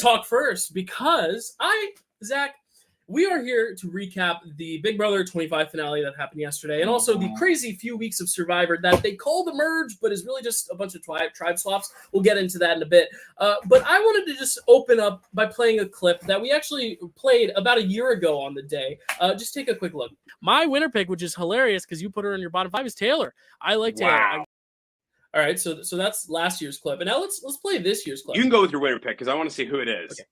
talk first because Zach, we are here to recap the Big Brother 25 finale that happened yesterday, and also the crazy few weeks of Survivor that they call the merge, but is really just a bunch of tribe swaps. We'll get into that in a bit. But I wanted to just open up by playing a clip that we actually played about a year ago on the day. Just take a quick look. My winner pick, which is hilarious because you put her in your bottom 5, is Taylor. I like Taylor. Wow. All right, so that's last year's clip, and now let's play this year's clip. You can go with your winner pick because I want to see who it is. Okay.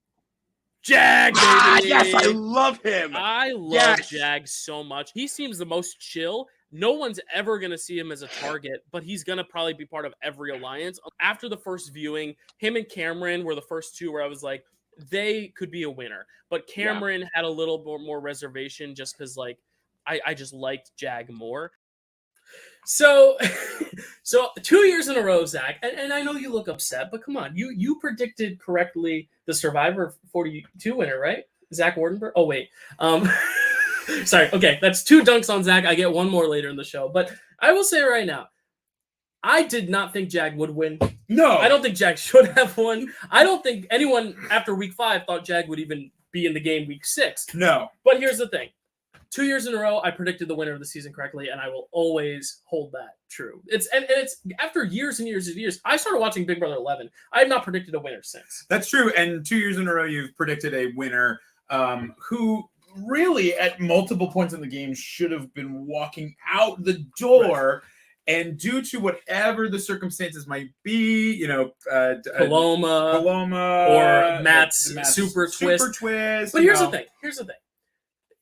Jag, baby! Yes, I love him. I love Jag so much. He seems the most chill. No one's ever going to see him as a target, but he's going to probably be part of every alliance. After the first viewing, him and Cameron were the first two where I was like, they could be a winner. But Cameron had a little more reservation just because, like, I just liked Jag more. So 2 years in a row, Zach, and I know you look upset, but come on, you predicted correctly the Survivor 42 winner, right? Zach Wardenberg? Oh, wait. Sorry. Okay, that's 2 dunks on Zach. I get one more later in the show. But I will say right now, I did not think Jag would win. No. I don't think Jag should have won. I don't think anyone after week 5 thought Jag would even be in the game week 6. No. But here's the thing. 2 years in a row, I predicted the winner of the season correctly, and I will always hold that true. It's after years and years and years. I started watching Big Brother 11. I have not predicted a winner since. That's true. And 2 years in a row, you've predicted a winner who really, at multiple points in the game, should have been walking out the door. Right. And due to whatever the circumstances might be, Paloma, or Matt's super twist. But here's the thing.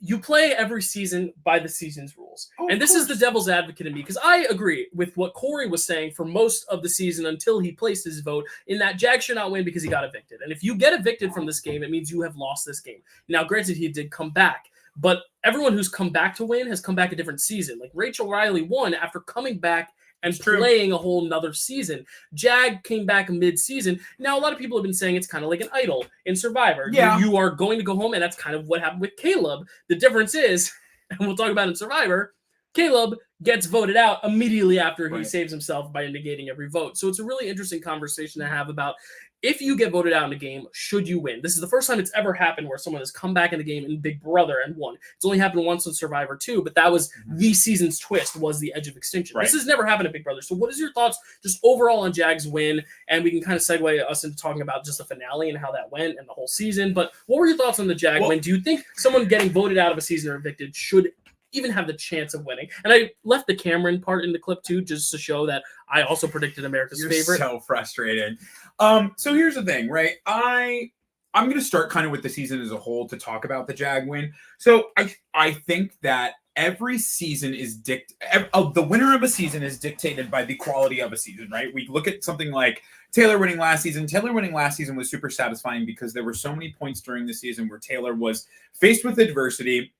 You play every season by the season's rules. And this is the devil's advocate in me, because I agree with what Corey was saying for most of the season until he placed his vote in that Jag should not win because he got evicted. And if you get evicted from this game, it means you have lost this game. Now, granted, he did come back, but everyone who's come back to win has come back a different season. Like Rachel Riley won after coming back and playing a whole nother season. Jag came back mid-season. Now, a lot of people have been saying it's kind of like an idol in Survivor. Yeah. You are going to go home, and that's kind of what happened with Caleb. The difference is, and we'll talk about in Survivor, Caleb gets voted out immediately after he saves himself by negating every vote. So it's a really interesting conversation to have about if you get voted out in a game, should you win? This is the first time it's ever happened where someone has come back in the game in Big Brother and won. It's only happened once in Survivor 2, but that was the season's twist, was the edge of extinction. Right. This has never happened in Big Brother. So what is your thoughts just overall on Jag's win? And we can kind of segue us into talking about just the finale and how that went and the whole season. But what were your thoughts on the Jag win? Do you think someone getting voted out of a season or evicted should even have the chance of winning? And I left the Cameron part in the clip too, just to show that I also predicted America's favorite. So frustrated. So here's the thing, right? I'm going to start kind of with the season as a whole to talk about the Jag win. So I think that every season is the winner of a season is dictated by the quality of a season, right? We look at something like Taylor winning last season. Taylor winning last season was super satisfying because there were so many points during the season where Taylor was faced with adversity.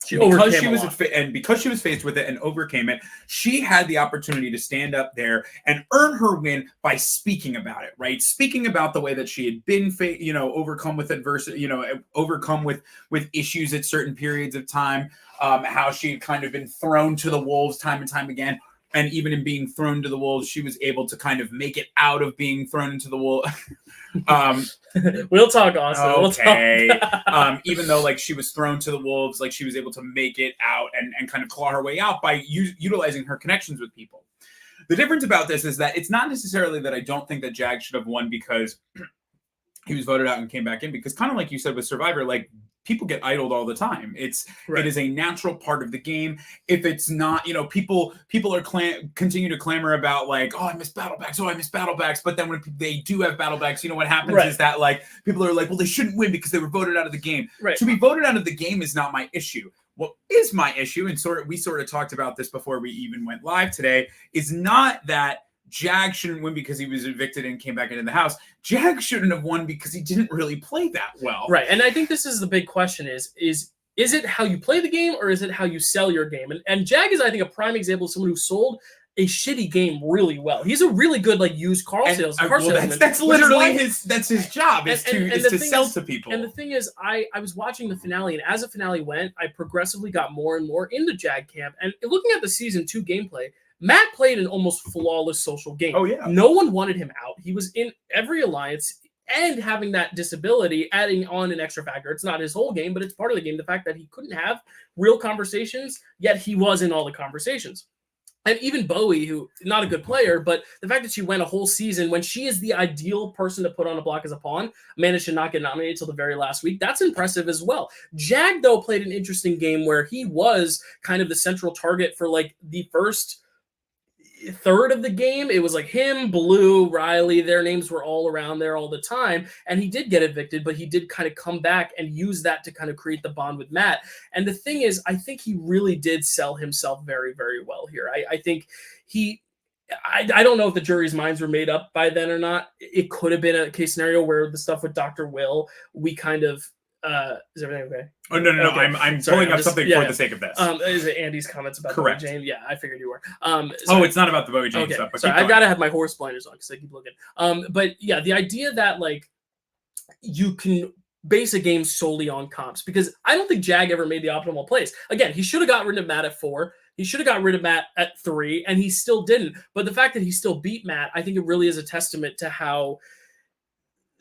Because she was faced with it and overcame it, she had the opportunity to stand up there and earn her win by speaking about it, right? Speaking about the way that she had been, overcome with adversity, overcome with issues at certain periods of time, how she had kind of been thrown to the wolves time and time again. And even in being thrown to the wolves, she was able to kind of make it out of being thrown into the wolves. We'll talk, Austin. Okay. Even though like she was thrown to the wolves, like she was able to make it out and kind of claw her way out by utilizing her connections with people. The difference about this is that it's not necessarily that I don't think that Jag should have won because he was voted out and came back in, because kind of like you said with Survivor, like people get idled all the time. It is a natural part of the game. If it's not, people are continue to clamor about like, oh, I miss battlebacks. But then when they do have battlebacks, what happens is that like people are like, well, they shouldn't win because they were voted out of the game. Right. To be voted out of the game is not my issue. What is my issue, and we sort of talked about this before we even went live today, is not that Jag shouldn't win because he was evicted and came back into the house. Jag shouldn't have won because he didn't really play that well. Right. And I think this is the big question is it how you play the game or is it how you sell your game? And Jag is, I think, a prime example of someone who sold a shitty game really well. He's a really good used car salesman. That's literally his job is to sell to people. And the thing is, I was watching the finale, and as the finale went, I progressively got more and more into Jag camp. And looking at the season 2 gameplay, Matt played an almost flawless social game. Oh, yeah. No one wanted him out. He was in every alliance. and having that disability, adding on an extra factor. It's not his whole game, but it's part of the game. The fact that he couldn't have real conversations, yet he was in all the conversations. And even Bowie, who not a good player, but the fact that she went a whole season when she is the ideal person to put on a block as a pawn, managed to not get nominated till the very last week. That's impressive as well. Jag, though, played an interesting game where he was kind of the central target for like the first third of the game. It was like him, Blue, Riley, their names were all around there all the time, and he did get evicted, but he did kind of come back and use that to kind of create the bond with Matt. And the thing is, I think he really did sell himself very, very well here. I think I don't know if the jury's minds were made up by then or not. It could have been a case scenario where the stuff with Dr. Will, we kind of is everything okay? Oh no, Okay. I'm Sorry, pulling up something for the sake of this. Is it Andy's comments about Correct. Bowie Jane? Yeah, I figured you were. Oh, it's not about the Bowie Jane okay. stuff. But Sorry, I gotta have my horse blinders on because I keep looking. But yeah, the idea that like you can base a game solely on comps, because I don't think Jag ever made the optimal plays. Again, he should have got rid of Matt at 4. He should have got rid of Matt at 3, and he still didn't. But the fact that he still beat Matt, I think it really is a testament to how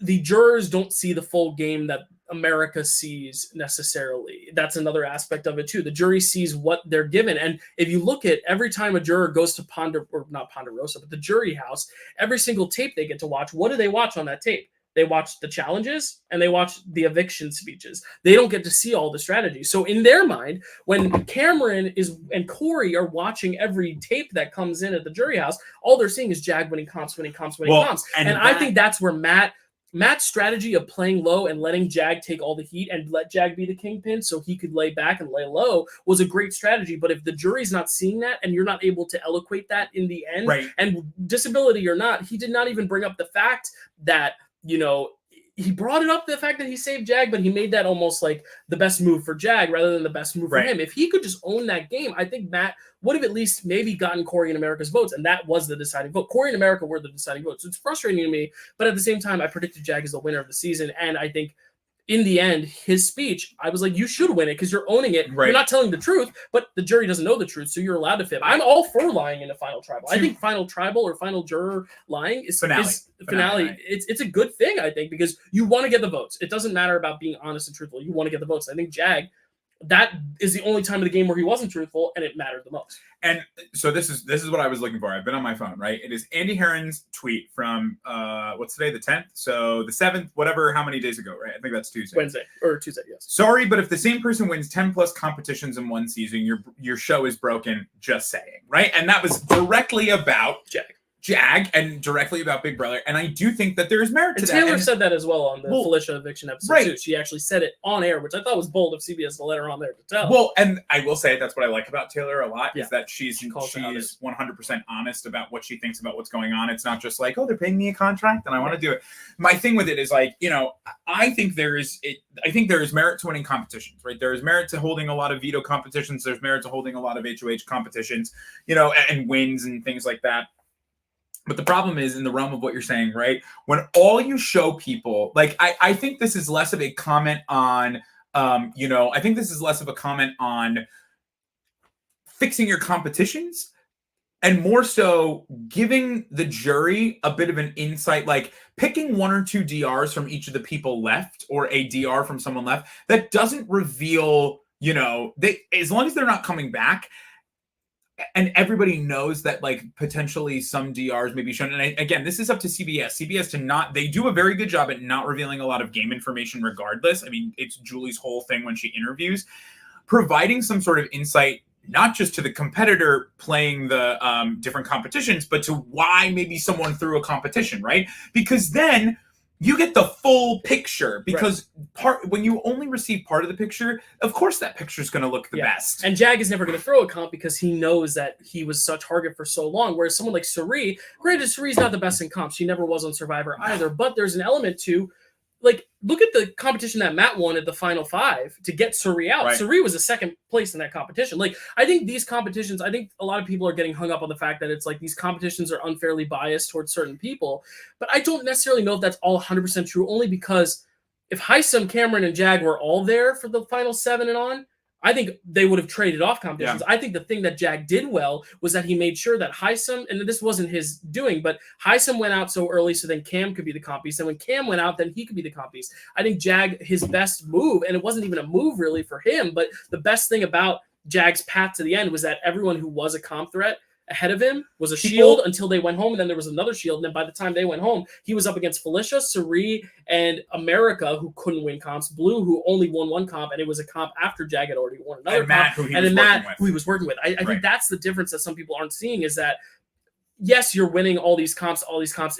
the jurors don't see the full game that America sees necessarily. That's another aspect of it too. The jury sees what they're given. And if you look at every time a juror goes to not Ponderosa, but the jury house, every single tape they get to watch, what do they watch on that tape? They watch the challenges and they watch the eviction speeches. They don't get to see all the strategies. So in their mind, when Cameron and Corey are watching every tape that comes in at the jury house, all they're seeing is Jag winning comps. And I think that's where Matt's strategy of playing low and letting Jag take all the heat and let Jag be the kingpin so he could lay back and lay low was a great strategy. But if the jury's not seeing that and you're not able to eloquate that in the end, right, and disability or not, he did not even bring up the fact that, he brought it up, the fact that he saved Jag, but he made that almost like the best move for Jag rather than the best move for him. If he could just own that game, I think Matt would have at least maybe gotten Corey and America's votes, and that was the deciding vote. Corey and America were the deciding votes. So it's frustrating to me, but at the same time, I predicted Jag as the winner of the season, and I think in the end, his speech, I was like, you should win it because you're owning it. Right. You're not telling the truth, but the jury doesn't know the truth, so you're allowed to fib. I'm all for lying in a final tribal. I think final tribal or final juror lying is finale. It's a good thing, I think, because you want to get the votes. It doesn't matter about being honest and truthful. You want to get the votes. I think Jag, that is the only time of the game where he wasn't truthful, and it mattered the most. And so this is what I was looking for. I've been on my phone, right? It is Andy Herron's tweet from what's today, the 10th? So the 7th, whatever, how many days ago, right? I think that's Tuesday. Tuesday, yes. Sorry, but if the same person wins 10 plus competitions in one season, your show is broken, just saying, right? And that was directly about Jag and directly about Big Brother. And I do think that there is merit to that. Taylor said that as well on the Felicia eviction episode too. She actually said it on air, which I thought was bold of CBS to let her on there to tell. Well, and I will say that's what I like about Taylor a lot, is that she's 100% honest about what she thinks about what's going on. It's not just like, oh, they're paying me a contract and I want to do it. My thing with it is like, I think there is merit to winning competitions, right? There is merit to holding a lot of veto competitions. There's merit to holding a lot of HOH competitions, and wins and things like that. But the problem is in the realm of what you're saying, right? When all you show people, like, I think this is less of a comment on, I think this is less of a comment on fixing your competitions and more so giving the jury a bit of an insight, like picking 1 or 2 DRs from each of the people left or a DR from someone left that doesn't reveal, as long as they're not coming back, and everybody knows that, like, potentially some DRs may be shown. And again, this is up to CBS. CBS they do a very good job at not revealing a lot of game information regardless. I mean, it's Julie's whole thing when she interviews, providing some sort of insight, not just to the competitor playing the different competitions, but to why maybe someone threw a competition, right? Because then you get the full picture, because when you only receive part of the picture, of course that picture is going to look the best. And Jag is never going to throw a comp because he knows that he was such target for so long. Whereas someone like Suri, granted, Suri's not the best in comps. She never was on Survivor either. But there's an element to, like, look at the competition that Matt won at the final 5 to get Suri out. Right. Suri was a second place in that competition. Like, I think these competitions, I think a lot of people are getting hung up on the fact that it's like these competitions are unfairly biased towards certain people. But I don't necessarily know if that's all 100% true, only because if Heisem, Cameron, and Jag were all there for the final 7 and on, I think they would have traded off competitions. I think the thing that Jag did well was that he made sure that Hisam, and this wasn't his doing, but Hisam went out so early so then Cam could be the comp piece. And when Cam went out, then he could be the comp piece. I think Jag, his best move, and it wasn't even a move really for him, but the best thing about Jag's path to the end was that everyone who was a comp threat ahead of him was a shield until they went home, and then there was another shield, and then by the time they went home, he was up against Felicia, Suri, and America, who couldn't win comps, Blue, who only won one comp, and it was a comp after Jag had already won another comp, and then Matt, who he was working with. I think that's the difference that some people aren't seeing, is that yes, you're winning all these comps.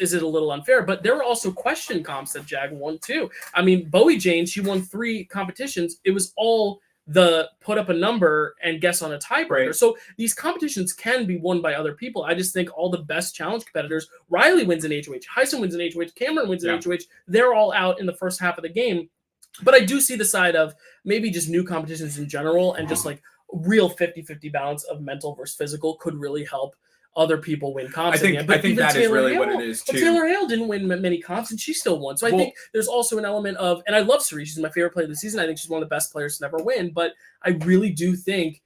Is it a little unfair? But there were also question comps that Jag won too. I mean, Bowie Jane, she won 3 competitions. It was all the put up a number and guess on a tiebreaker. So these competitions can be won by other people. I just think all the best challenge competitors, Riley wins in HOH, Hisam wins in HOH, Cameron wins in HOH. They're all out in the first half of the game. But I do see the side of maybe just new competitions in general, and just like real 50-50 balance of mental versus physical could really help other people win comps. I think that is really what it is too. Taylor Hale didn't win many comps, and she still won. So I think there's also an element of, and I love Suri. She's my favorite player of the season. I think she's one of the best players to never win. But I really do think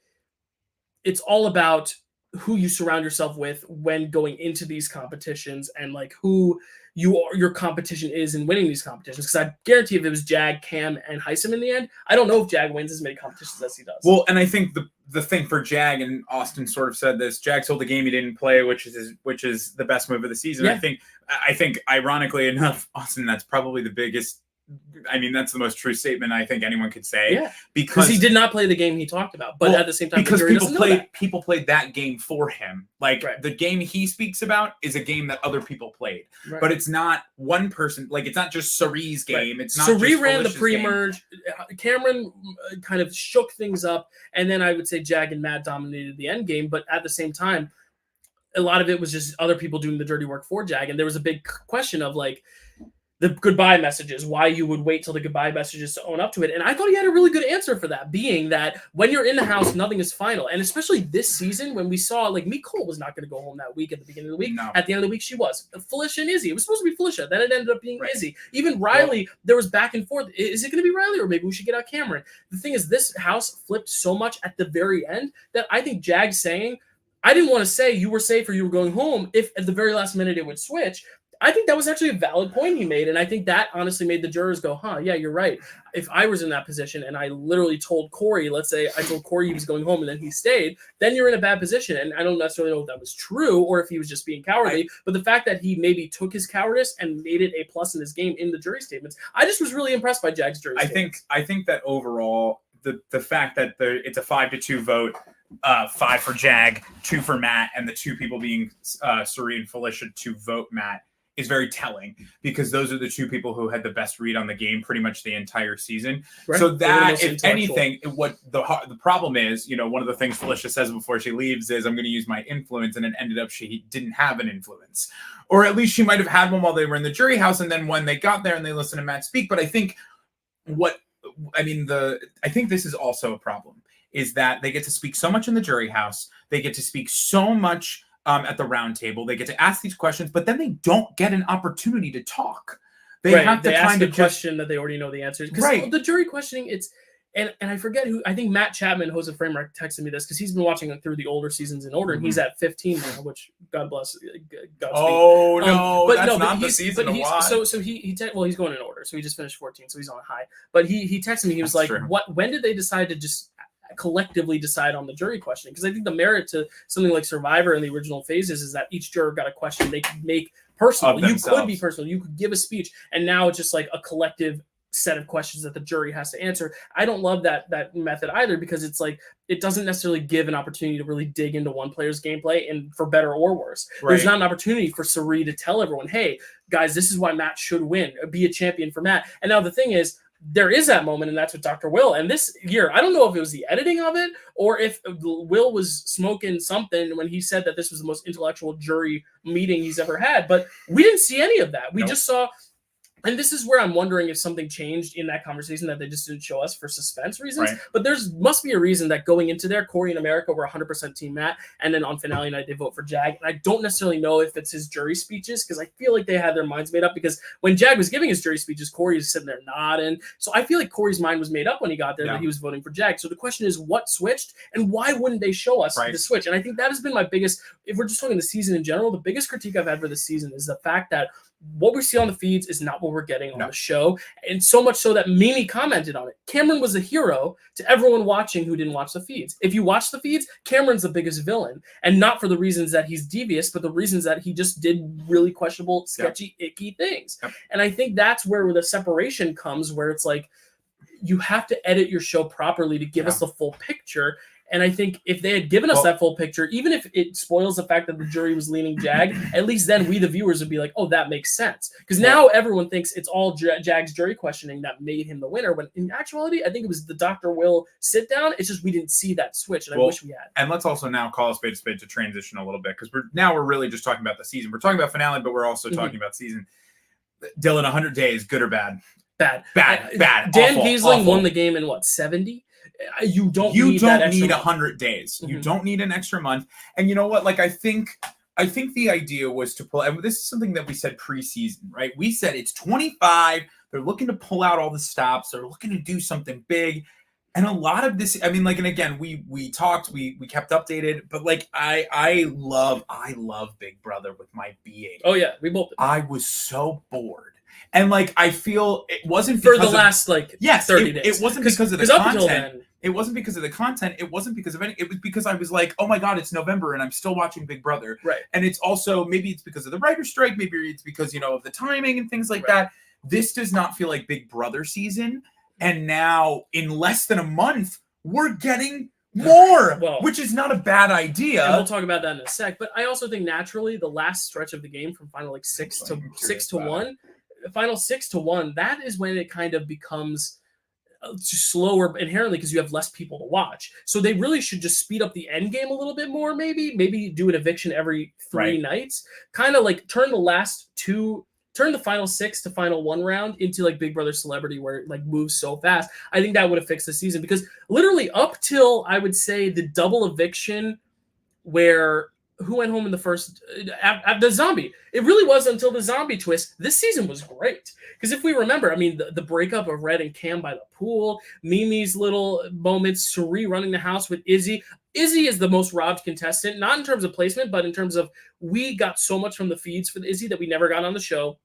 it's all about who you surround yourself with when going into these competitions, and like who your competition is in winning these competitions. Because I guarantee if it was Jag, Cam, and Hisam in the end, I don't know if Jag wins as many competitions as he does. Well, and I think the thing for Jag, and Austin sort of said this, Jag sold the game he didn't play, which is the best move of the season. I think ironically enough, Austin, that's probably the biggest. I mean, that's the most true statement I think anyone could say. Yeah, because he did not play the game he talked about, but at the same time, because people played that game for him. Like the game he speaks about is a game that other people played, but it's not one person. Like it's not just Suri's game. It's not. Suri ran the pre-merge. Cameron kind of shook things up, and then I would say Jag and Matt dominated the end game. But at the same time, a lot of it was just other people doing the dirty work for Jag, and there was a big question of like the goodbye messages, why you would wait till the goodbye messages to own up to it. And I thought he had a really good answer for that, being that when you're in the house, nothing is final. And especially this season, when we saw, like, Nicole was not going to go home that week at the beginning of the week. No. At the end of the week, she was. Felicia and Izzy. It was supposed to be Felicia. Then it ended up being Izzy. Even Riley, there was back and forth. Is it going to be Riley, or maybe we should get out Cameron? The thing is, this house flipped so much at the very end that I think Jag saying, I didn't want to say you were safe or you were going home if at the very last minute it would switch. I think that was actually a valid point he made. And I think that honestly made the jurors go, yeah, you're right. If I was in that position and I literally told Corey, let's say I told Corey he was going home and then he stayed, then you're in a bad position. And I don't necessarily know if that was true or if he was just being cowardly. But the fact that he maybe took his cowardice and made it a plus in his game in the jury statements, I just was really impressed by Jag's jury statements. I think that overall, the fact that it's a 5-2 vote, 5 for Jag, 2 for Matt, and the 2 people being Suri and Felicia to vote Matt is very telling, because those are the 2 people who had the best read on the game pretty much the entire season. Right. So that, if anything, what the problem is, one of the things Felicia says before she leaves is, I'm going to use my influence, and it ended up she didn't have an influence. Or at least she might have had one while they were in the jury house, and then when they got there and they listened to Matt speak. But I think I think this is also a problem, is that they get to speak so much in the jury house, they get to speak so much at the round table, they get to ask these questions, but then they don't get an opportunity to talk. They have to ask a question that they already know the answers. Because the jury questioning, and I forget who, I think Matt Chapman, Jose Framework, texted me this because he's been watching through the older seasons in order, and he's at 15 now, which God bless. That's not the season to watch. So he's going in order, so he just finished 14, so he's on a high. But he texted me, he was when did they decide to just collectively decide on the jury questioning? Because I think the merit to something like Survivor in the original phases is that each juror got a question they could make personal. You could be personal. You could give a speech, and now it's just like a collective set of questions that the jury has to answer. I don't love that method either, because it's like it doesn't necessarily give an opportunity to really dig into one player's gameplay, and for better or worse. There's not an opportunity for Suri to tell everyone, hey guys, this is why Matt should win, be a champion for Matt. And now the thing is, there is that moment, and that's with Dr. Will. And this year, I don't know if it was the editing of it or if Will was smoking something when he said that this was the most intellectual jury meeting he's ever had. But we didn't see any of that. We just saw And this is where I'm wondering if something changed in that conversation that they just didn't show us for suspense reasons. Right. But there's must be a reason that going into there, Corey and America were 100% Team Matt, and then on finale night they vote for Jag. And I don't necessarily know if it's his jury speeches because I feel like they had their minds made up. Because when Jag was giving his jury speeches, Corey was sitting there nodding. So I feel like Corey's mind was made up when he got there that he was voting for Jag. So the question is, what switched, and why wouldn't they show us the switch? And I think that has been my biggest. If we're just talking the season in general, the biggest critique I've had for this season is the fact that what we see on the feeds is not what we're getting on the show. And so much so that Mimi commented on it. Cameron was a hero to everyone watching who didn't watch the feeds. If you watch the feeds, Cameron's the biggest villain. And not for the reasons that he's devious, but the reasons that he just did really questionable, sketchy, icky things. And I think that's where the separation comes, where it's like, you have to edit your show properly to give us the full picture. And I think if they had given us that full picture, even if it spoils the fact that the jury was leaning Jag, at least then we, the viewers, would be like, oh, that makes sense. Because now everyone thinks it's all Jag's jury questioning that made him the winner. When in actuality, I think it was the Dr. Will sit down. It's just we didn't see that switch, and I wish we had. And let's also now call a spade to transition a little bit, because we're really just talking about the season. We're talking about finale, but we're also talking about season. Dylan, 100 days, good or bad? Bad. Awful, Dan Giesling won awful. the game in what, 70? You don't need 100 days. You don't need an extra month. And you know what? Like, I think the idea was to pull, and this is something that we said preseason, right? We said it's 25. They're looking to pull out all the stops. They're looking to do something big. And a lot of this, I mean, like, and again, we talked, we kept updated, but like, I love Big Brother with my being. Oh yeah, we both did. I was so bored. And like, I feel it wasn't for the last 30 days. It wasn't because of the content. It wasn't because of the content. It wasn't because of any. It was because I was like, oh my God, it's November and I'm still watching Big Brother. Right. And it's also, maybe it's because of the writer's strike. Maybe it's because, of the timing and things like that. This does not feel like Big Brother season. And now in less than a month, we're getting more, which is not a bad idea. And we'll talk about that in a sec. But I also think naturally the last stretch of the game from final 6 to 1. Final 6 to 1, that is when it kind of becomes slower inherently because you have less people to watch. So they really should just speed up the end game a little bit more, maybe do an eviction every 3 nights. Kind of like turn the final 6 to final 1 round into like Big Brother Celebrity, where it like moves so fast. I think that would have fixed the season, because literally up till I would say the double eviction, where who went home in the first the zombie, it really was until the zombie twist this season was great. Because if we remember, I mean, the breakup of Red and Cam by the pool, Mimi's little moments, Suri running the house with Izzy is the most robbed contestant, not in terms of placement, but in terms of we got so much from the feeds for Izzy that we never got on the show.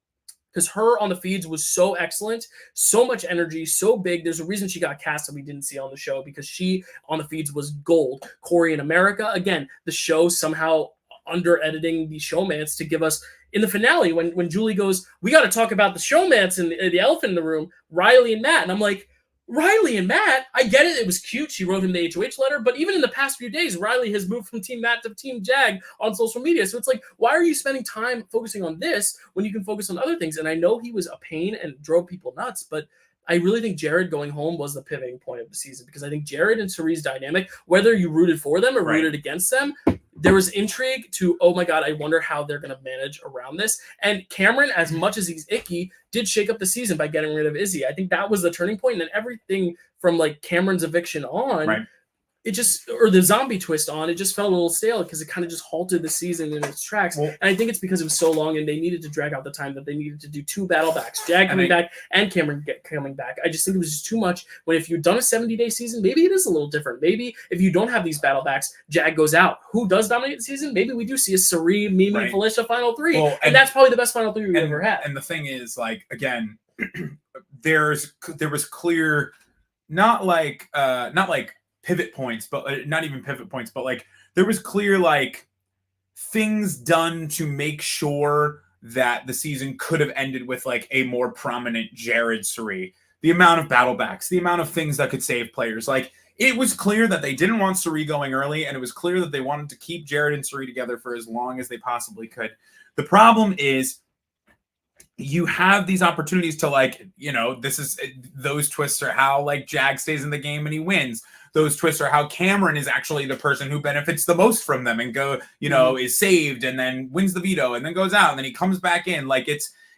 Because her on the feeds was so excellent, so much energy, so big. There's a reason she got cast that we didn't see on the show, because she on the feeds was gold. Corey in America, again, the show somehow under editing the showmance to give us in the finale when Julie goes, we got to talk about the showmance and the elephant in the room, Riley and Matt. And I'm like, Riley and Matt, I get it. It was cute. She wrote him the HOH letter. But even in the past few days, Riley has moved from Team Matt to Team Jag on social media. So it's like, why are you spending time focusing on this when you can focus on other things? And I know he was a pain and drove people nuts, but I really think Jared going home was the pivoting point of the season, because I think Jared and Cerie's dynamic, whether you rooted for them or rooted against them, there was intrigue to, oh my God, I wonder how they're going to manage around this. And Cameron, as much as he's icky, did shake up the season by getting rid of Izzy. I think that was the turning point. And then everything from like Cameron's eviction on, it just, or the zombie twist on, it just felt a little stale because it kind of just halted the season in its tracks. And I think it's because it was so long and they needed to drag out the time that they needed to do 2 battle backs, Jag coming back and Cameron coming back. I just think it was just too much. When if you've done a 70-day season, maybe it is a little different. Maybe if you don't have these battle backs, Jag goes out. Who does dominate the season? Maybe we do see a Sari, Mimi, Felicia final 3. Well, and that's probably the best final 3 we've ever had. And the thing is, like, again, there was clear, not like pivot points, but not even pivot points, but like there was clear like things done to make sure that the season could have ended with like a more prominent Jared Suri. The amount of battle backs, the amount of things that could save players. Like, it was clear that they didn't want Suri going early, and it was clear that they wanted to keep Jared and Suri together for as long as they possibly could. The problem is, you have these opportunities to like, those twists are how like Jag stays in the game and he wins. Those twists are how Cameron is actually the person who benefits the most from them and is saved and then wins the veto and then goes out and then he comes back in. Like,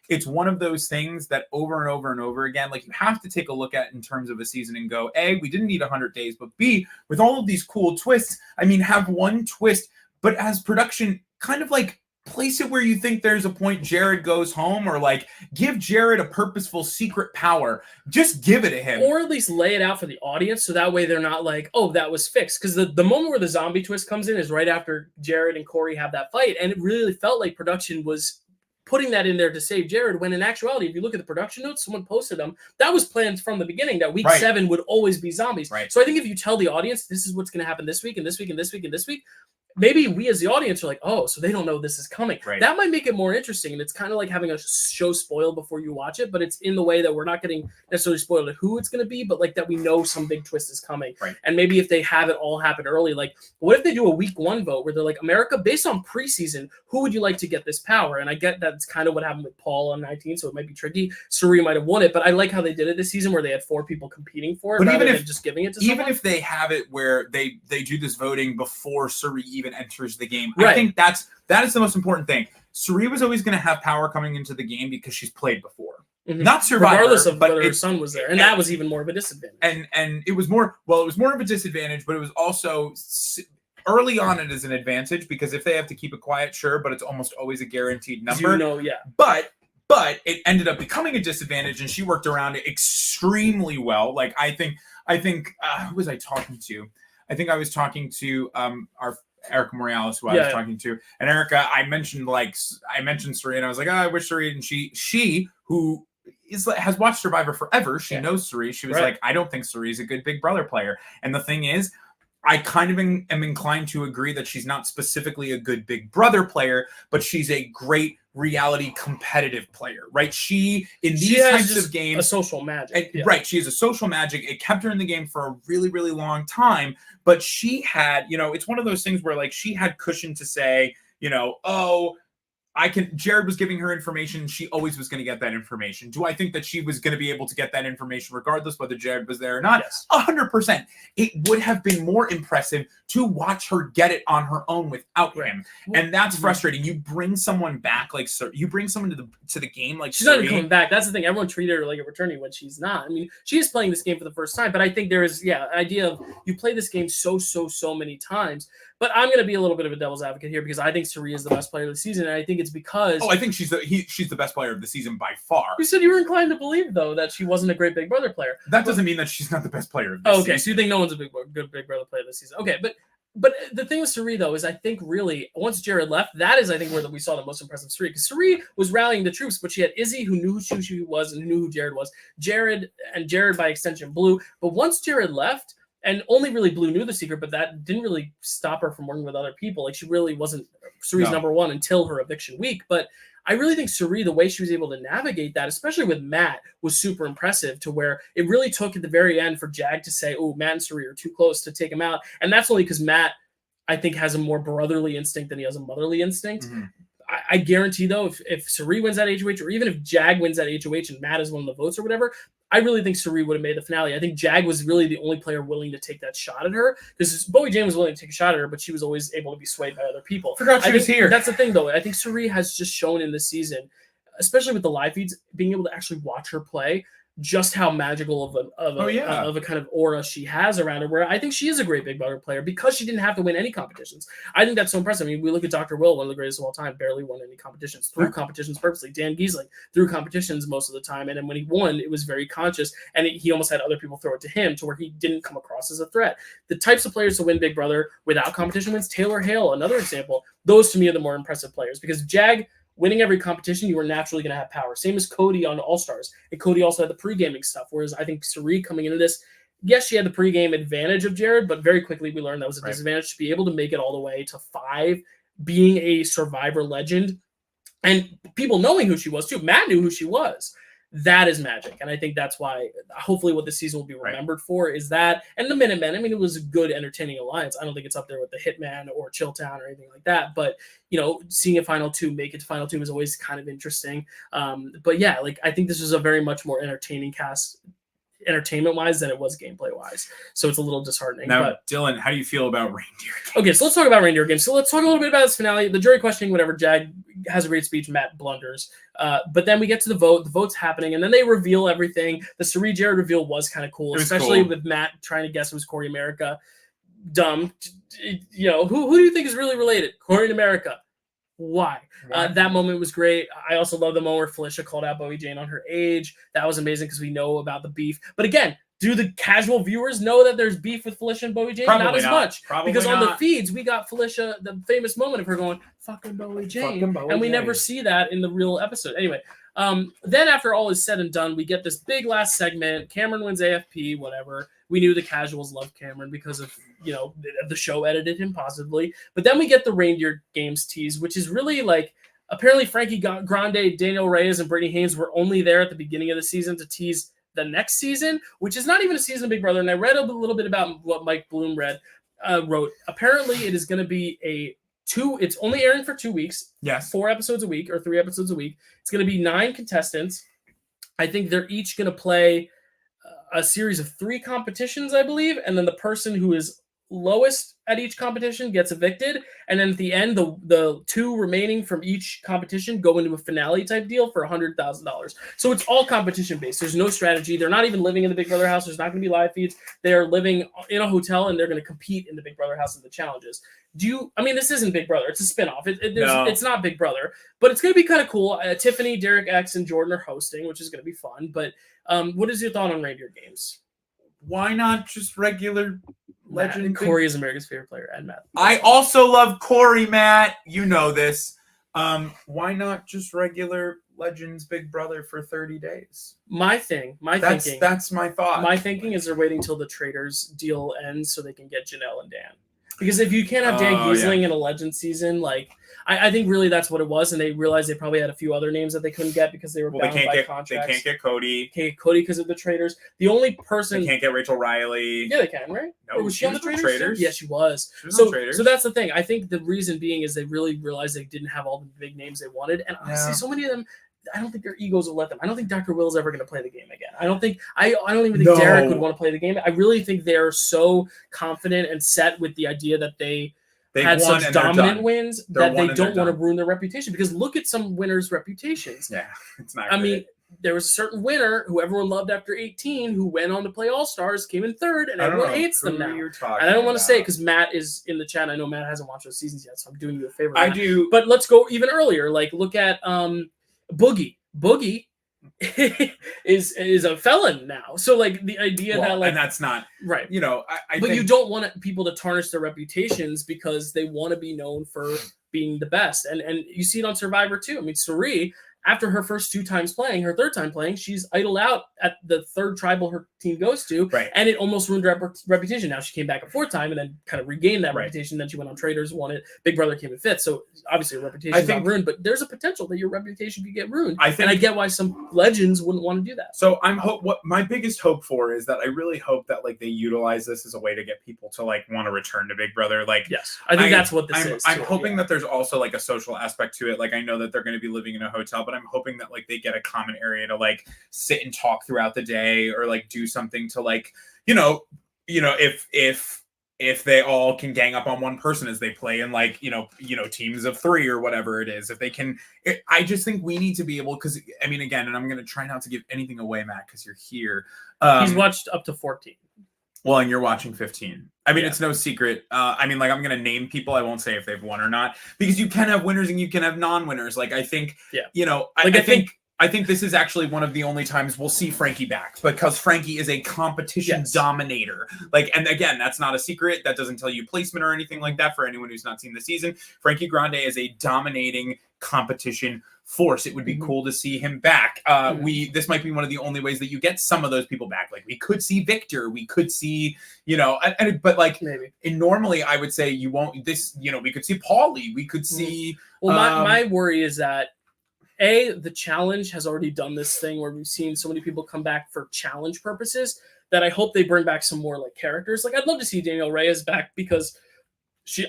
it's one of those things that over and over and over again, like you have to take a look at in terms of a season and go, A, we didn't need 100 days, but B, with all of these cool twists, I mean, have one twist, but as production kind of like place it where you think there's a point Jared goes home, or like give Jared a purposeful secret power. Just give it to him. Or at least lay it out for the audience so that way they're not like, oh, that was fixed. Because the moment where the zombie twist comes in is right after Jared and Corey have that fight. And it really felt like production was putting that in there to save Jared, when in actuality, if you look at the production notes, someone posted them, that was planned from the beginning, that week 7 would always be zombies. Right. So I think if you tell the audience, this is what's going to happen this week and this week and this week and this week, maybe we as the audience are like, oh, so they don't know this is coming. Right. That might make it more interesting. And it's kind of like having a show spoiled before you watch it, but it's in the way that we're not getting necessarily spoiled at who it's going to be, but like that we know some big twist is coming. Right. And maybe if they have it all happen early, like what if they do a week 1 vote where they're like, America, based on preseason, who would you like to get this power? And I get that's kind of what happened with Paul on 19, so it might be tricky. Suri might have won it, but I like how they did it this season where they had 4 people competing for it, but rather even than if just giving it to someone. Even if they have it where they do this voting before Suri even enters the game, Right. I think that is the most important thing. Suri was always going to have power coming into the game because she's played before. Mm-hmm. Not Survivor, regardless of but whether her son was there, and that was even more of a disadvantage. And it was more of a disadvantage, but it was also early on it is an advantage because if they have to keep it quiet, sure, but it's almost always a guaranteed number. But it ended up becoming a disadvantage, and she worked around it extremely well. Like I think who was I talking to? I think I was talking to our Erica Morales, who I was talking to, and Erica, I mentioned Suri, and I was like, oh, I wish Suri, and she who has watched Survivor forever, she knows Suri. She was like, I don't think Suri is a good Big Brother player, and the thing is, I kind of am inclined to agree that she's not specifically a good Big Brother player, but she's a great reality competitive player, right? She these types of games, a social magic, right? She is a social magic. It kept her in the game for a really, really long time, but she had, it's one of those things where like she had cushion to say, oh, Jared was giving her information. She always was going to get that information. Do I think that she was going to be able to get that information regardless whether Jared was there or not? Yes. 100%. It would have been more impressive to watch her get it on her own without him. And that's frustrating. You bring someone back, like, you bring someone to the game, like, she's not even coming back. That's the thing. Everyone treated her like a returning when she's not. I mean, she is playing this game for the first time, but I think there is, an idea of you play this game so many times. But I'm going to be a little bit of a devil's advocate here because I think Suri is the best player of the season, and I think it's because... Oh, I think she's the best player of the season by far. You said you were inclined to believe, though, that she wasn't a great Big Brother player. That doesn't mean that she's not the best player of this season. So you think no one's a good Big Brother player this season. Okay, but the thing with Suri, though, is I think really, once Jared left, that is, I think, where we saw the most impressive Suri. Because Suri was rallying the troops, but she had Izzy, who knew who she was and who knew who Jared was. Jared, by extension, Blue. But once Jared left... And only really Blue knew the secret, but that didn't really stop her from working with other people. Like, she really wasn't Suri's number one until her eviction week. But I really think Suri, the way she was able to navigate that, especially with Matt, was super impressive, to where it really took at the very end for Jag to say, oh, Matt and Suri are too close to take him out. And that's only because Matt, I think, has a more brotherly instinct than he has a motherly instinct. Mm-hmm. I guarantee, though, if Suri wins that HOH, or even if Jag wins that HOH and Matt is one of the votes or whatever, I really think Suri would have made the finale. I think Jag was really the only player willing to take that shot at her, because Bowie Jane was willing to take a shot at her, but she was always able to be swayed by other people. Forgot she was here. That's the thing, though. I think Suri has just shown in this season, especially with the live feeds, being able to actually watch her play, just how magical of a kind of aura she has around her, where I think she is a great Big Brother player because she didn't have to win any competitions. I think that's so impressive. I mean, we look at Dr. Will, one of the greatest of all time, barely won any competitions, through competitions purposely. Dan Giesling threw competitions most of the time, and then when he won, it was very conscious, and he almost had other people throw it to him to where he didn't come across as a threat. The types of players to win Big Brother without competition wins, Taylor Hale, another example, those to me are the more impressive players, because Jag, winning every competition, you were naturally going to have power. Same as Cody on All-Stars. And Cody also had the pre-gaming stuff, whereas I think Suri coming into this, yes, she had the pre-game advantage of Jared, but very quickly we learned that was a disadvantage to be able to make it all the way to 5, being a Survivor legend, and people knowing who she was too. Matt knew who she was. That is magic. And I think that's why, hopefully, what this season will be remembered for is that. And the Minutemen, I mean, it was a good, entertaining alliance. I don't think it's up there with the Hitman or Chilltown or anything like that. But, seeing a Final 2 make it to Final 2 is always kind of interesting. But yeah, like, I think this was a very much more entertaining cast entertainment-wise than it was gameplay-wise. So it's a little disheartening. Now, But Dylan, how do you feel about reindeer games? okay, so let's talk about reindeer games. So let's talk a little bit about this finale. The jury questioning, whatever. Jag has a great speech. Matt blunders. But then we get to the vote. The vote's happening, and then they reveal everything. The Suri Jared reveal was kind of cool, especially with Matt trying to guess it was Corey America. Dumb. You know, who do you think is really related? Corey and America. Why? That moment was great. I also love the moment where Felicia called out Bowie Jane on her age. That was amazing because we know about the beef. But again, do the casual viewers know that there's beef with Felicia and Bowie Jane? Not as much. Because on the feeds, we got Felicia, the famous moment of her going, fucking Bowie Jane. And we never see that in the real episode. Anyway, then after all is said and done, we get this big last segment. Cameron wins AFP, whatever. We knew the casuals loved Cameron because of, you know, the show edited him positively. But then we get the reindeer games tease, which is really like, apparently Frankie Grande, Daniel Reyes, and Brittany Haynes were only there at the beginning of the season to tease the next season, which is not even a season of Big Brother. And I read a little bit about what Mike Bloom wrote. Apparently it is going to be it's only airing for 2 weeks. Yes. 4 episodes a week or 3 episodes a week. It's going to be 9 contestants. I think they're each going to play a series of 3 competitions, I believe. And then the person who is lowest at each competition gets evicted. And then at the end, the 2 remaining from each competition go into a finale type deal for $100,000. So it's all competition based. There's no strategy. They're not even living in the Big Brother house. There's not going to be live feeds. They're living in a hotel and they're going to compete in the Big Brother house in the challenges. This isn't Big Brother. It's a spinoff. It's not Big Brother, but it's going to be kind of cool. Tiffany, Derek X, and Jordan are hosting, which is going to be fun. But what is your thought on reindeer games? Why not just regular legend? Corey is America's favorite player, and Matt. I also love Corey, Matt. You know this. Why not just regular Legends Big Brother for 30 days? That's my thought. My thinking is they're waiting till the Traders deal ends so they can get Janelle and Dan. Because if you can't have Dan Giesling in a Legend season, like I think really that's what it was, and they realized they probably had a few other names that they couldn't get because they were bound by contracts. They can't get Cody. Can't get Cody because of the Traders. The only person they can't get Rachel Riley. Yeah, they can, right? No, or was she on the Traders? Yeah, she was. So that's the thing. I think the reason being is they really realized they didn't have all the big names they wanted, and honestly, so many of them. I don't think their egos will let them. I don't think Dr. Will's ever going to play the game again. I don't even think Derek would want to play the game. I really think they're so confident and set with the idea that they had such dominant wins that they don't want to ruin their reputation. Because look at some winners' reputations. Yeah, it's not. I mean, there was a certain winner who everyone loved after 18 who went on to play All-Stars, came in 3rd, and everyone hates them now. And I don't want to say it because Matt is in the chat. I know Matt hasn't watched those seasons yet, so I'm doing you a favor. I do. But let's go even earlier. Like, look at Boogie. Boogie is a felon now. So like the idea that like, and that's not right. You know, I but think, you don't want people to tarnish their reputations because they want to be known for being the best. And you see it on Survivor too. I mean, Suri, after her first 2 times playing, her 3rd time playing, she's idled out at the 3rd tribal her team goes to, right. And it almost ruined her reputation. Now she came back a 4th time and then kind of regained that reputation. Then she went on Traders, won it. Big Brother came in 5th, so obviously her reputation got ruined. But there's a potential that your reputation could get ruined. And I get why some legends wouldn't want to do that. So what my biggest hope for is that I really hope that like they utilize this as a way to get people to like want to return to Big Brother. Like, yes, I think that's what this is. I'm hoping that there's also like a social aspect to it. Like I know that they're going to be living in a hotel, but I'm hoping that like they get a common area to like sit and talk throughout the day or like do something to like, you know, if they all can gang up on one person as they play in like, you know, teams of 3 or whatever it is, if they can, I just think we need to be able, because I mean, again, and I'm going to try not to give anything away, Matt, because you're here. He's watched up to 14. Well, and you're watching 15. I mean, it's no secret. I mean, like, I'm going to name people. I won't say if they've won or not, because you can have winners and you can have non-winners. Like, I think, you know, I think this is actually one of the only times we'll see Frankie back, because Frankie is a competition dominator. Like, and again, that's not a secret. That doesn't tell you placement or anything like that for anyone who's not seen the season. Frankie Grande is a dominating competition force. It would be cool to see him back. This might be one of the only ways that you get some of those people back. Like we could see Victor, we could see, you know, but like maybe. And normally I would say you won't. This, you know, we could see Paulie, we could see. Well, my worry is that the challenge has already done this thing where we've seen so many people come back for challenge purposes that I hope they bring back some more like characters. Like I'd love to see Daniel Reyes back because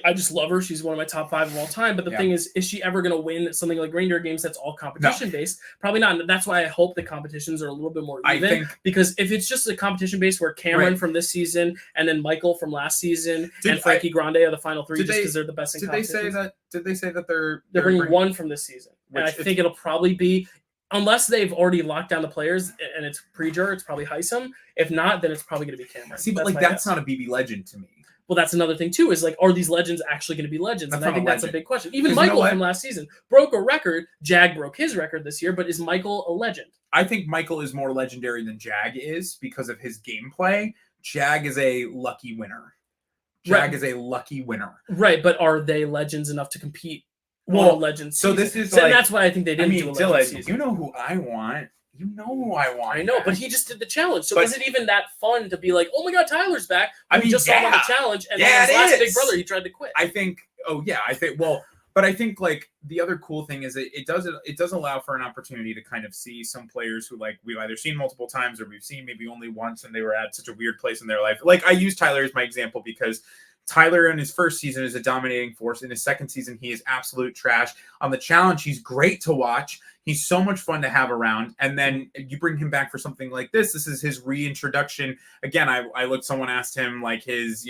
I just love her. She's one of my top 5 of all time. But the thing is she ever going to win something like Reindeer Games that's all competition based? Probably not. And that's why I hope the competitions are a little bit more even. Because if it's just a competition based where Cameron from this season and then Michael from last season and Frankie Grande are the final 3 just because they're the best in competition. Did they say that they're bringing one from this season? And I think it'll probably be, unless they've already locked down the players and it's pre-jur, it's probably Heisem. If not, then it's probably going to be Cameron. See, but that's not a BB legend to me. Well, that's another thing too. Is like, are these legends actually going to be legends? And I think that's a big question. Even Michael from last season broke a record. Jag broke his record this year, but is Michael a legend? I think Michael is more legendary than Jag is because of his gameplay. Jag is a lucky winner. Jag is a lucky winner. Right, but are they legends enough to compete? Well, legends. So this is like, that's why I think they didn't do a legend season. You know who I want. You know who I want. I know, but he just did the challenge. So is it even that fun to be like, oh my God, Tyler's back? We just saw him on the challenge, and then his last Big Brother, he tried to quit. I think, but I think like the other cool thing is it does allow for an opportunity to kind of see some players who like we've either seen multiple times or we've seen maybe only once and they were at such a weird place in their life. Like I use Tyler as my example because Tyler in his first season is a dominating force. In his second season, he is absolute trash. On the challenge, he's great to watch. He's so much fun to have around. And then you bring him back for something like this. This is his reintroduction. Again, I looked, someone asked him like his,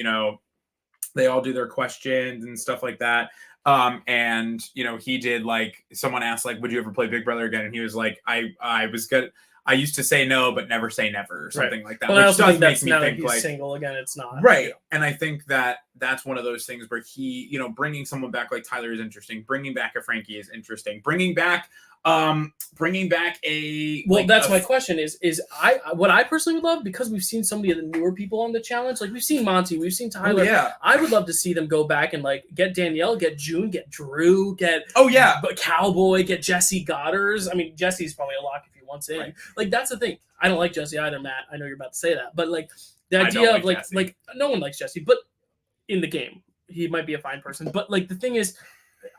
they all do their questions and stuff like that. And he did like, someone asked like, would you ever play Big Brother again? And he was like, I was good. I used to say no, but never say never, or something like that. Well, I also think that's now that he's single again, it's not. Right. And I think that's one of those things where he, bringing someone back like Tyler is interesting. Bringing back a Frankie is interesting. Bringing back a... Well, that's my question is what I personally would love, because we've seen so many of the newer people on the challenge, like we've seen Monty, we've seen Tyler. I would love to see them go back and like get Danielle, get June, get Drew, get Cowboy, get Jesse Goddard. I mean, Jesse's probably a lock if he wants in. Right. Like that's the thing. I don't like Jesse either, Matt. I know you're about to say that, but like the idea of like no one likes Jesse, but in the game he might be a fine person. But like the thing is,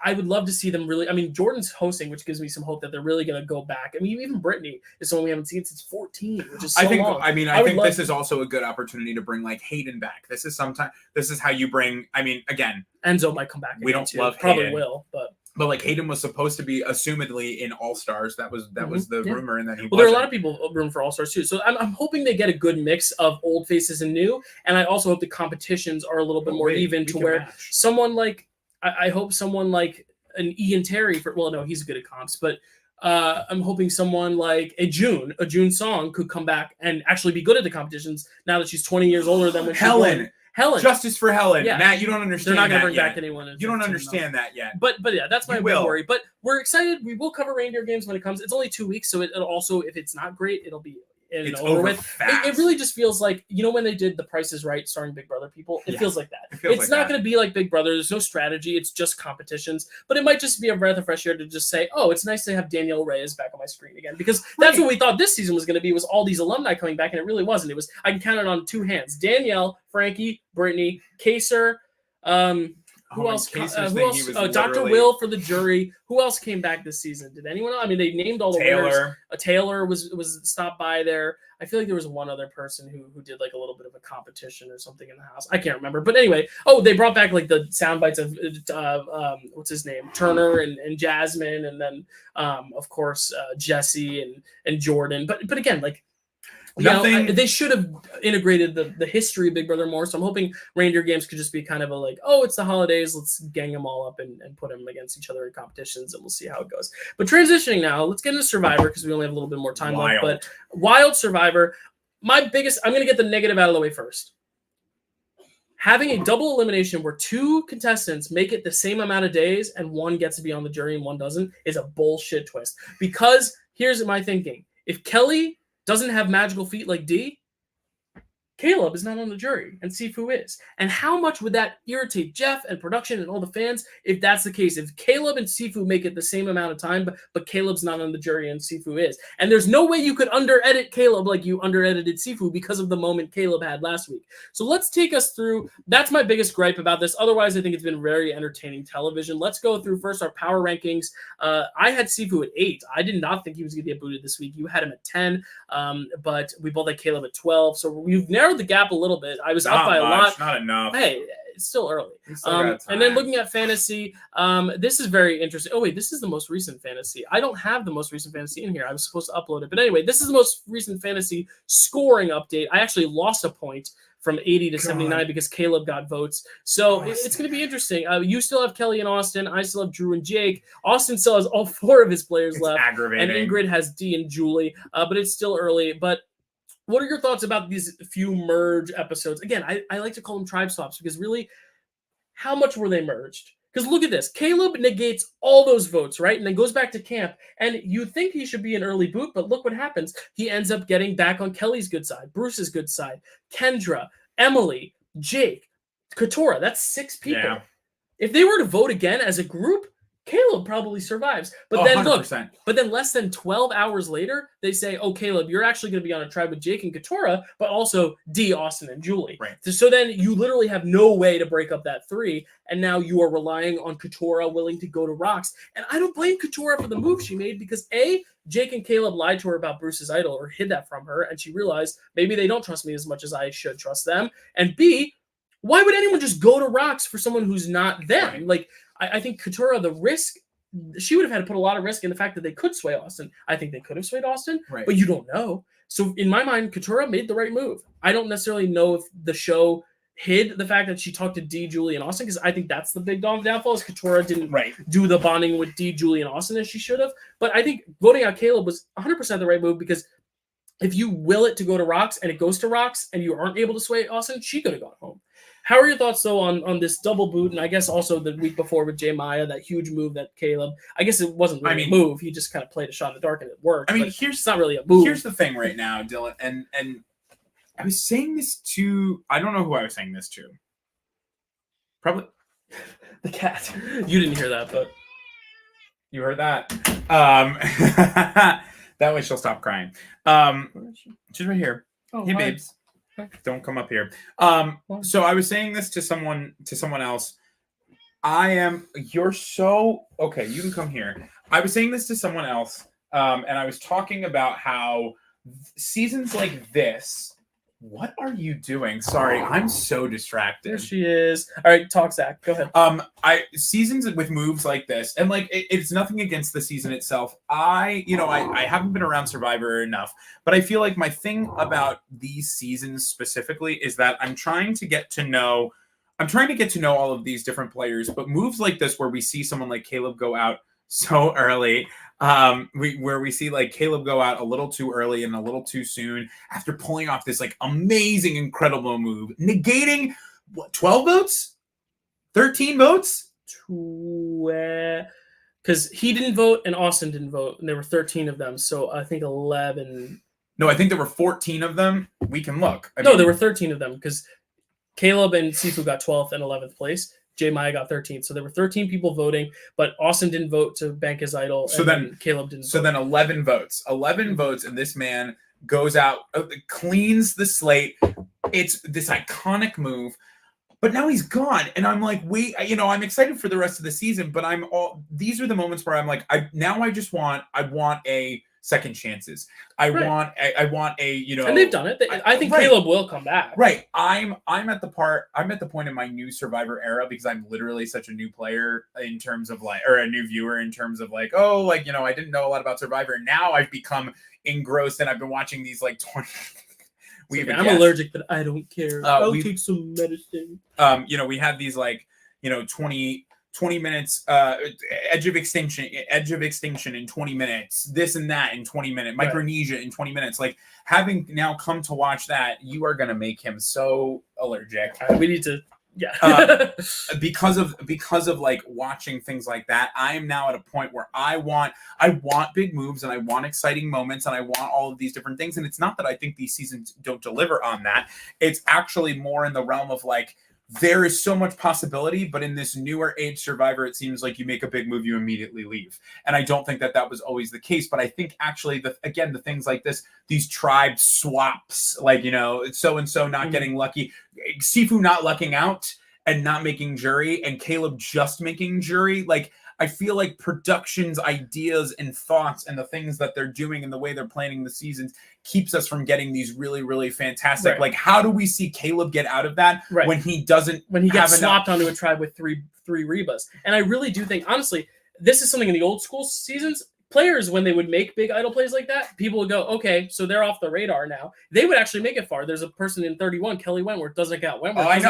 I would love to see them really. I mean, Jordan's hosting, which gives me some hope that they're really going to go back. I mean, even Brittany is someone we haven't seen since 14, which is so long. I think this is also a good opportunity to bring like Hayden back. This is how you bring. I mean, again, Enzo might come back. We don't love probably Hayden. Will, but like Hayden was supposed to be assumedly in All Stars. That was the rumor, and then he. Well, there are a lot of people room for All Stars too. So I'm hoping they get a good mix of old faces and new, and I also hope the competitions are a little bit more even to where someone like. I hope someone like an Ian Terry he's good at comps, but I'm hoping someone like a June Song could come back and actually be good at the competitions now that she's 20 years older than when Helen. Justice for Helen. Yeah. Matt, you don't understand. They're not going to bring back anyone. You don't understand that yet. But yeah, that's my big worry. But we're excited. We will cover Reindeer Games when it comes. It's only 2 weeks, so it'll also, if it's not great, it'll be it's over with. It really just feels like, when they did The Price is Right starring Big Brother people, it feels like that. It's not going to be like Big Brother. There's no strategy. It's just competitions. But it might just be a breath of fresh air to just say, oh, it's nice to have Danielle Reyes back on my screen again. Because that's what we thought this season was going to be, was all these alumni coming back, and it really wasn't. It was, I can count it on 2 hands. Danielle, Frankie, Brittany, Kaser, who else? Dr. Will for the jury. Who else came back this season? Did anyone else? I mean, they named all the winners. Taylor was stopped by there. I feel like there was one other person who did like a little bit of a competition or something in the house. I can't remember. But anyway, they brought back like the sound bites of what's his name? Turner and Jasmine, and then of course Jesse and Jordan. But again, like they should have integrated the history of Big Brother more. So I'm hoping Reindeer Games could just be kind of a like, oh, it's the holidays, let's gang them all up and put them against each other in competitions, and we'll see how it goes. But transitioning now, let's get into Survivor because we only have a little bit more time left. But Wild Survivor, I'm going to get the negative out of the way first. Having a double elimination where 2 contestants make it the same amount of days and one gets to be on the jury and one doesn't is a bullshit twist. Because here's my thinking. If Kelly doesn't have magical feet like D, Caleb is not on the jury, and Sifu is. And how much would that irritate Jeff and production and all the fans if that's the case? If Caleb and Sifu make it the same amount of time, but Caleb's not on the jury and Sifu is. And there's no way you could under-edit Caleb like you under-edited Sifu because of the moment Caleb had last week. So let's take us through. That's my biggest gripe about this. Otherwise, I think it's been very entertaining television. Let's go through first our power rankings. I had Sifu at 8. I did not think he was going to get booted this week. You had him at 10, but we both had Caleb at 12. So we've narrowed narrowed the gap a little bit. I was up Not by a lot. much, not enough. Hey, it's still early. We still got And then time. looking at fantasy, this is very interesting. Oh, wait, this is the most recent fantasy. I don't have the most recent fantasy in here. I was supposed to upload it. But anyway, this is the most recent fantasy scoring update. I actually lost a point from 80 to 79 because Caleb got votes. So it's going to be interesting. You still have Kelly and Austin. I still have Drew and Jake. Austin still has all 4 of his players It's left. aggravating. And Ingrid has D and Julie. But it's still early. But what are your thoughts about these few merge episodes? Again, I like to call them tribe swaps because really, how much were they merged? Because look at this. Caleb negates all those votes, right? And then goes back to camp. And you think he should be an early boot, but look what happens. He ends up getting back on Kelly's good side, Bruce's good side, Kendra, Emily, Jake, Katora. That's 6 people. Yeah. If they were to vote again as a group, Caleb probably survives. But then 100%. but then less than 12 hours later, they say, oh, Caleb, you're actually going to be on a tribe with Jake and Katora, but also D, Austin, and Julie. Right. So then you literally have no way to break up that 3, and now you are relying on Katora willing to go to rocks. And I don't blame Katora for the move she made because A, Jake and Caleb lied to her about Bruce's idol or hid that from her, and she realized maybe they don't trust me as much as I should trust them. And B, why would anyone just go to rocks for someone who's not them? Right. Like, I think Katura, the risk, she would have had to put a lot of risk in the fact that they could sway Austin. I think they could have swayed Austin, Right. but you don't know. So in my mind, Katura made the right move. I don't necessarily know if the show hid the fact that she talked to D, Julie, and Austin, because I think that's the big downfall is Katura didn't do the bonding with D, Julie, and Austin as she should have. But I think voting out Caleb was 100% the right move because if you will it to go to rocks and it goes to rocks and you aren't able to sway Austin, she could have gone home. How are your thoughts, though, on this double boot? And I guess also the week before with J. Maya, that huge move that Caleb, I guess it wasn't really a move. He just kind of played a shot in the dark and it worked. I mean, it's not really a move. Here's the thing right now, Dylan, and I was saying this to, I don't know who I was saying this to. Probably the cat. You didn't hear that, but you heard that. That way she'll stop crying. She's right here. Oh, hey, hi. babes. Don't come up here. So I was saying this to someone else. You're so okay. You can come here. I was saying this to someone else, and I was talking about how seasons like this. What are you doing? Sorry, I'm so distracted. There she is. All right, talk, Zach. Go ahead. Seasons with moves like this, and like it's nothing against the season itself. I haven't been around Survivor enough, but I feel like my thing about these seasons specifically is that I'm trying to get to know all of these different players. But moves like this, where we see someone like Caleb go out so early. Where we see like Caleb go out a little too early and a little too soon after pulling off this like amazing, incredible move, negating what 12 votes, 13 votes, because he didn't vote and Austin didn't vote, and there were 13 of them, so I think 11. No, I think there were 14 of them. We can look. There were 13 of them because Caleb and Sifu got 12th and 11th place. J. Maya got 13th. So there were 13 people voting, but Austin didn't vote to bank his idol. So then Caleb didn't. So then 11 votes. 11 votes, and this man goes out, cleans the slate. It's this iconic move, but now he's gone. And I'm like, wait, I'm excited for the rest of the season, but these are the moments where I'm like, I want a second chances. I want a, and they've done it. I think Caleb will come back. Right. I'm at the point in my new Survivor era because I'm literally such a new player in terms of or a new viewer in terms of I didn't know a lot about Survivor. Now I've become engrossed and I've been watching these 20. I'm allergic, but I don't care. I'll take some medicine. We had these 20 minutes, edge of extinction in 20 minutes, this and that in 20 minutes, Micronesia in 20 minutes. Like having now come to watch that, you are going to make him so allergic. We need to, because of watching things like that, I am now at a point where I want big moves and I want exciting moments and I want all of these different things. And it's not that I think these seasons don't deliver on that. It's actually more in the realm of there is so much possibility, but in this newer age Survivor, it seems like you make a big move, you immediately leave. And I don't think that was always the case. But I think actually, the things like this, these tribe swaps, so-and-so not getting lucky, Sifu not lucking out and not making jury, and Caleb just making jury. I feel like production's ideas and thoughts and the things that they're doing and the way they're planning the seasons keeps us from getting these really, really fantastic. Right. Like, how do we see Caleb get out of that Right. when he doesn't when he gets have swapped onto a tribe with three Rebas? And I really do think, honestly, this is something in the old school seasons. Players, when they would make big idle plays like that, people would go, okay, so they're off the radar now. They would actually make it far. There's a person in 31, Kelly Wentworth, doesn't get Wentworth. Oh, I know.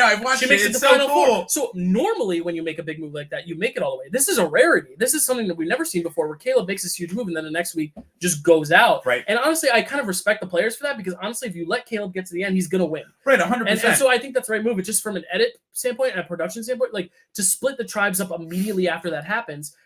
I've watched it. It's so cool. So normally when you make a big move like that, you make it all the way. This is a rarity. This is something that we've never seen before, where Caleb makes this huge move and then the next week just goes out. Right. And honestly, I kind of respect the players for that, because honestly, if you let Caleb get to the end, he's going to win. Right, 100%. And so I think that's the right move. It's just from an edit standpoint and a production standpoint, like to split the tribes up immediately after that happens.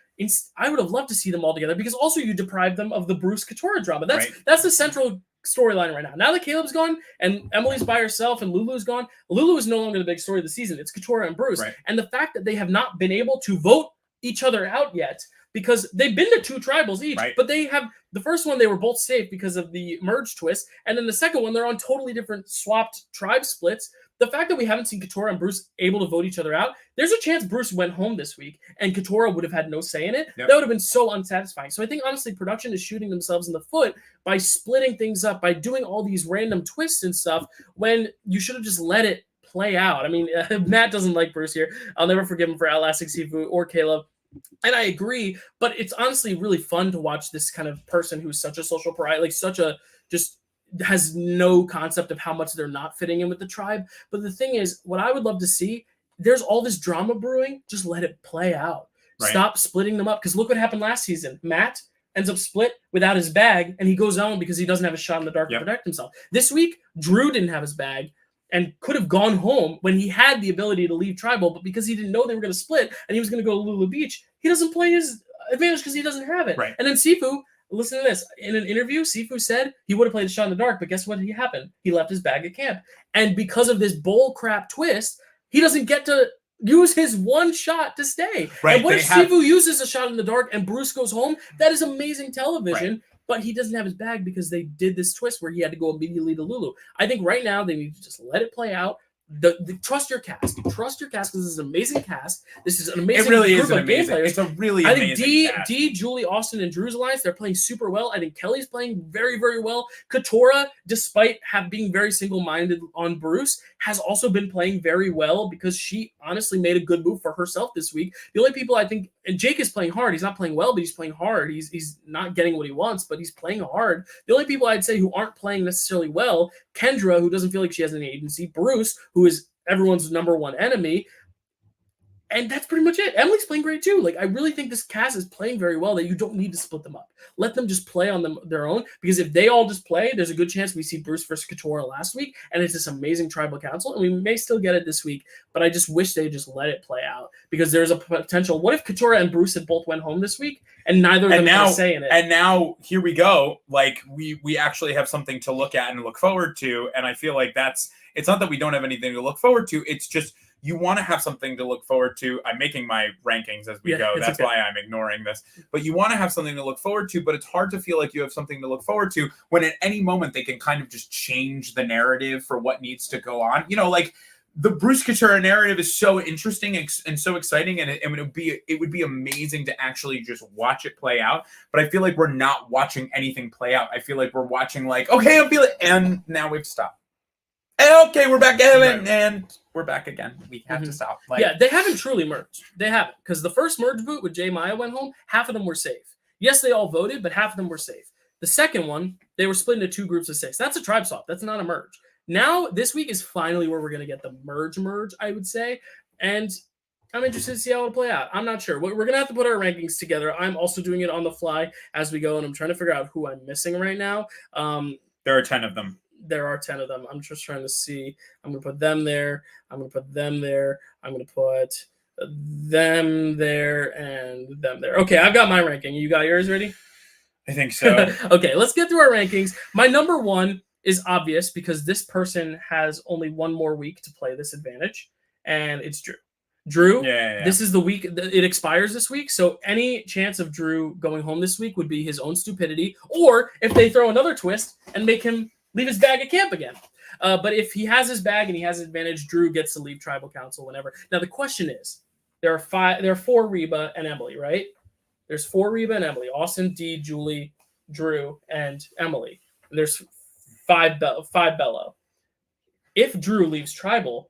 I would have loved to see them all together, because also you deprive them of the Bruce Katora drama. That's the central storyline right now. Now that Caleb's gone and Emily's by herself and Lulu's gone, Lulu is no longer the big story of the season. It's Katora and Bruce. Right. And the fact that they have not been able to vote each other out yet, because they've been to 2 tribals each, right. but they have the first one, they were both safe because of the merge twist. And then the second one, they're on totally different swapped tribe splits. The fact that we haven't seen Katora and Bruce able to vote each other out, there's a chance Bruce went home this week and Katora would have had no say in it. Yep. That would have been so unsatisfying. So I think, honestly, production is shooting themselves in the foot by splitting things up, by doing all these random twists and stuff, when you should have just let it play out. I mean, Matt doesn't like Bruce here. I'll never forgive him for outlasting Sifu or Caleb. And I agree, but it's honestly really fun to watch this kind of person who's such a social pariah, like such a just has no concept of how much they're not fitting in with the tribe. But the thing is, what I would love to see, there's all this drama brewing. Just let it play out. Right. Stop splitting them up. Because look what happened last season. Matt ends up split without his bag, and he goes on because he doesn't have a shot in the dark to protect himself. This week, Drew didn't have his bag and could have gone home when he had the ability to leave tribal, but because he didn't know they were going to split and he was going to go to Lulu Beach, he doesn't play his advantage because he doesn't have it. Right. And then Sifu, listen to this. In an interview, Sifu said he would have played a shot in the dark, but guess what happened? He left his bag at camp. And because of this bull crap twist, he doesn't get to use his one shot to stay. Right. And what if Sifu uses a shot in the dark and Bruce goes home? That is amazing television. Right. But he doesn't have his bag because they did this twist where he had to go immediately to Lulu. I think right now they need to just let it play out. Trust your cast. Trust your cast, because this is an amazing cast. This is an amazing group of game players. It's a really amazing cast. D, Julie, Austin, and Drew's alliance, they're playing super well. I think Kelly's playing very, very well. Katora, despite being very single-minded on Bruce, has also been playing very well because she honestly made a good move for herself this week. The only people I think, and Jake is playing hard. He's not playing well, but he's playing hard. He's not getting what he wants, but he's playing hard. The only people I'd say who aren't playing necessarily well, Kendra, who doesn't feel like she has any agency, Bruce, who is everyone's number one enemy, and that's pretty much it. Emily's playing great too. Like, I really think this cast is playing very well, that you don't need to split them up. Let them just play on their own, because if they all just play, there's a good chance we see Bruce versus Katora last week, and it's this amazing tribal council, and we may still get it this week, but I just wish they just let it play out, because there's a potential. What if Katora and Bruce had both went home this week, and neither of them had a say in it? And now, here we go. Like, we actually have something to look at and look forward to, and I feel like it's not that we don't have anything to look forward to, it's just you want to have something to look forward to. I'm making my rankings as we go. That's why I'm ignoring this. But you want to have something to look forward to, but it's hard to feel like you have something to look forward to when at any moment they can kind of just change the narrative for what needs to go on. You know, like the Bruce Katura narrative is so interesting and so exciting, and it would be amazing to actually just watch it play out. But I feel like we're not watching anything play out. I feel like we're watching like, okay, I feel it, and now we've stopped. Okay, we're back again, and we're back again. We have to stop. Yeah, they haven't truly merged. They haven't, because the first merge vote with Jay Maya went home, half of them were safe. Yes, they all voted, but half of them were safe. The second one, they were split into 2 groups of 6. That's a tribe swap. That's not a merge. Now, this week is finally where we're going to get the merge, I would say. And I'm interested to see how it'll play out. I'm not sure. We're going to have to put our rankings together. I'm also doing it on the fly as we go, and I'm trying to figure out who I'm missing right now. There are 10 of them. There are 10 of them. I'm just trying to see. I'm going to put them there. I'm going to put them there. I'm going to put them there and them there. Okay, I've got my ranking. You got yours ready? I think so. Okay, let's get through our rankings. My number 1 is obvious because this person has only one more week to play this advantage, and it's Drew. Drew, this is the week. It expires this week, so any chance of Drew going home this week would be his own stupidity, or if they throw another twist and make him leave his bag at camp again. But if he has his bag and he has his advantage, Drew gets to leave tribal council whenever. Now, the question is, there are 4 Reba and Emily, right? There's 4 Reba and Emily: Austin, Dee, Julie, Drew, and Emily. And there's 5 Bello. If Drew leaves Tribal,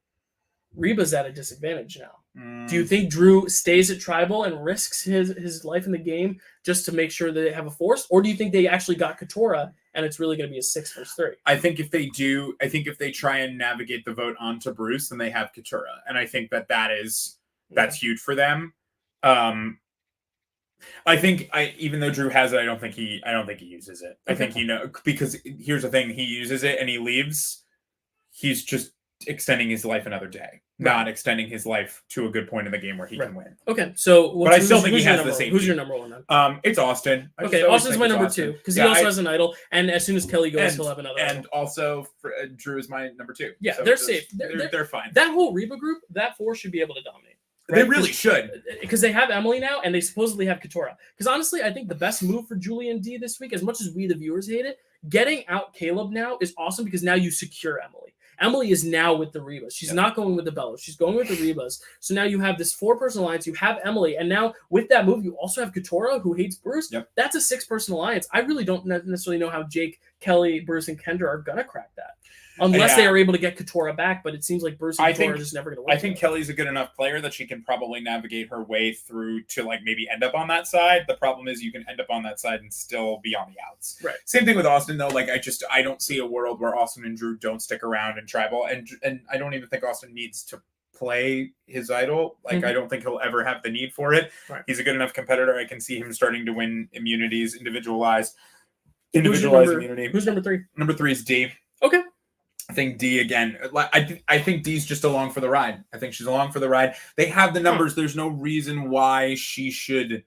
Reba's at a disadvantage now. Do you think Drew stays at Tribal and risks his life in the game just to make sure that they have a force? Or do you think they actually got Katora and it's really going to be a 6 versus 3? I think if they try and navigate the vote onto Bruce, then they have Katura. And I think that's huge for them. I think even though Drew has it, I don't think he uses it. I think because here's the thing, he uses it and he leaves, he's just extending his life another day, not extending his life to a good point in the game where he can win. Okay, so but I still think he has the same. Who's your number 1 then? It's Austin. Okay, Austin's my number 2 because he also has an idol, and as soon as Kelly goes, he'll have another. And idol. Also, Drew is my number 2. Yeah, so they're safe. They're fine. That whole Reba group, that 4 should be able to dominate. Right? They really should. Because they have Emily now, and they supposedly have Katora. Because honestly, I think the best move for Julie and Dee this week, as much as we, the viewers, hate it, getting out Caleb now is awesome because now you secure Emily. Emily is now with the Rebas. She's not going with the Bellos. She's going with the Rebas. So now you have this 4-person alliance. You have Emily. And now with that move, you also have Katora, who hates Bruce. Yep. That's a 6-person alliance. I really don't necessarily know how Jake, Kelly, Bruce, and Kendra are going to crack that. Unless they are able to get Katora back, but it seems like Bruce and Katora are just never going to work. I think Kelly's a good enough player that she can probably navigate her way through to maybe end up on that side. The problem is you can end up on that side and still be on the outs. Right. Same thing with Austin though. I don't see a world where Austin and Drew don't stick around in Tribal, and I don't even think Austin needs to play his idol. I don't think he'll ever have the need for it. Right. He's a good enough competitor. I can see him starting to win immunities, individualized immunity. Who's number 3? Number 3 is Dee. Okay. I think Dee again. I think Dee's just along for the ride. I think she's along for the ride. They have the numbers. There's no reason why she should.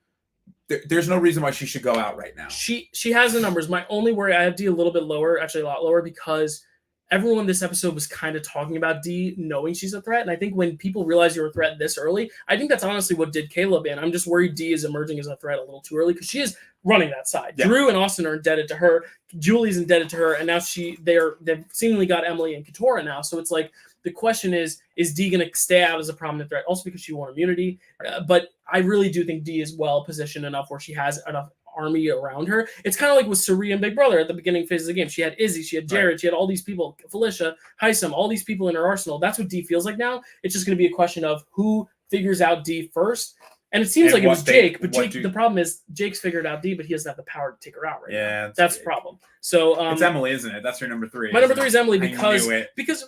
There's no reason why she should go out right now. She has the numbers. My only worry, I have Dee a little bit lower, actually a lot lower, because everyone this episode was kind of talking about Dee knowing she's a threat. And I think when people realize you're a threat this early, I think that's honestly what did Caleb in. I'm just worried Dee is emerging as a threat a little too early because she is running that side. Yeah. Drew and Austin are indebted to her. Julie's indebted to her. And now they've seemingly got Emily and Katora now. So it's like, the question is Dee going to stay out as a prominent threat? Also because she won immunity. But I really do think Dee is well positioned enough where she has enough army around her. It's kind of like with Sari and Big Brother at the beginning phase of the game. She had Izzy, she had Jared, she had all these people, Felicia, Heisem, all these people in her arsenal. That's what Dee feels like now. It's just going to be a question of who figures out Dee first. And it seems like it was Jake, but the problem is Jake's figured out Dee, but he doesn't have the power to take her out right now. That's the problem. So it's Emily, isn't it? That's her number 3. My number 3 is Emily because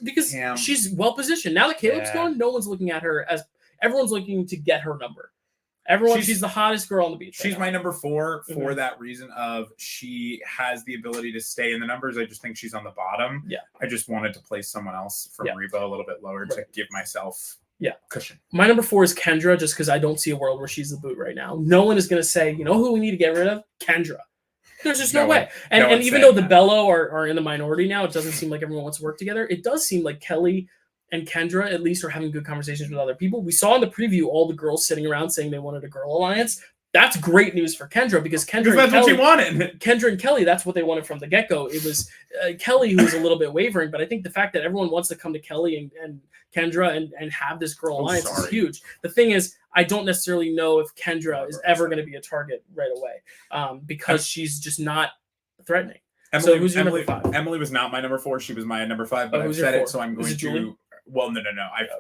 she's well positioned. Now that Caleb's gone, no one's looking at her as everyone's looking to get her number. She's the hottest girl on the beach. She's my number 4 for that reason of she has the ability to stay in the numbers. I just think she's on the bottom. Yeah. I just wanted to place someone else from Reba a little bit lower to give myself cushion. My number 4 is Kendra, just because I don't see a world where she's the boot right now. No one is going to say, you know who we need to get rid of? Kendra. There's just no way. And even though the Bello are in the minority now, it doesn't seem like everyone wants to work together. It does seem like Kelly and Kendra at least are having good conversations with other people. We saw in the preview all the girls sitting around saying they wanted a girl alliance. That's great news for Kendra because what she wanted. Kendra and Kelly, that's what they wanted from the get-go. It was Kelly who was a little bit wavering, but I think the fact that everyone wants to come to Kelly and Kendra and have this girl alliance is huge. The thing is, I don't necessarily know if Kendra is ever going to be a target right away because she's just not threatening. Emily, so who's your number 5? Emily was not my number 4. She was my number 5, but I've said it, so I'm going to. Well, no.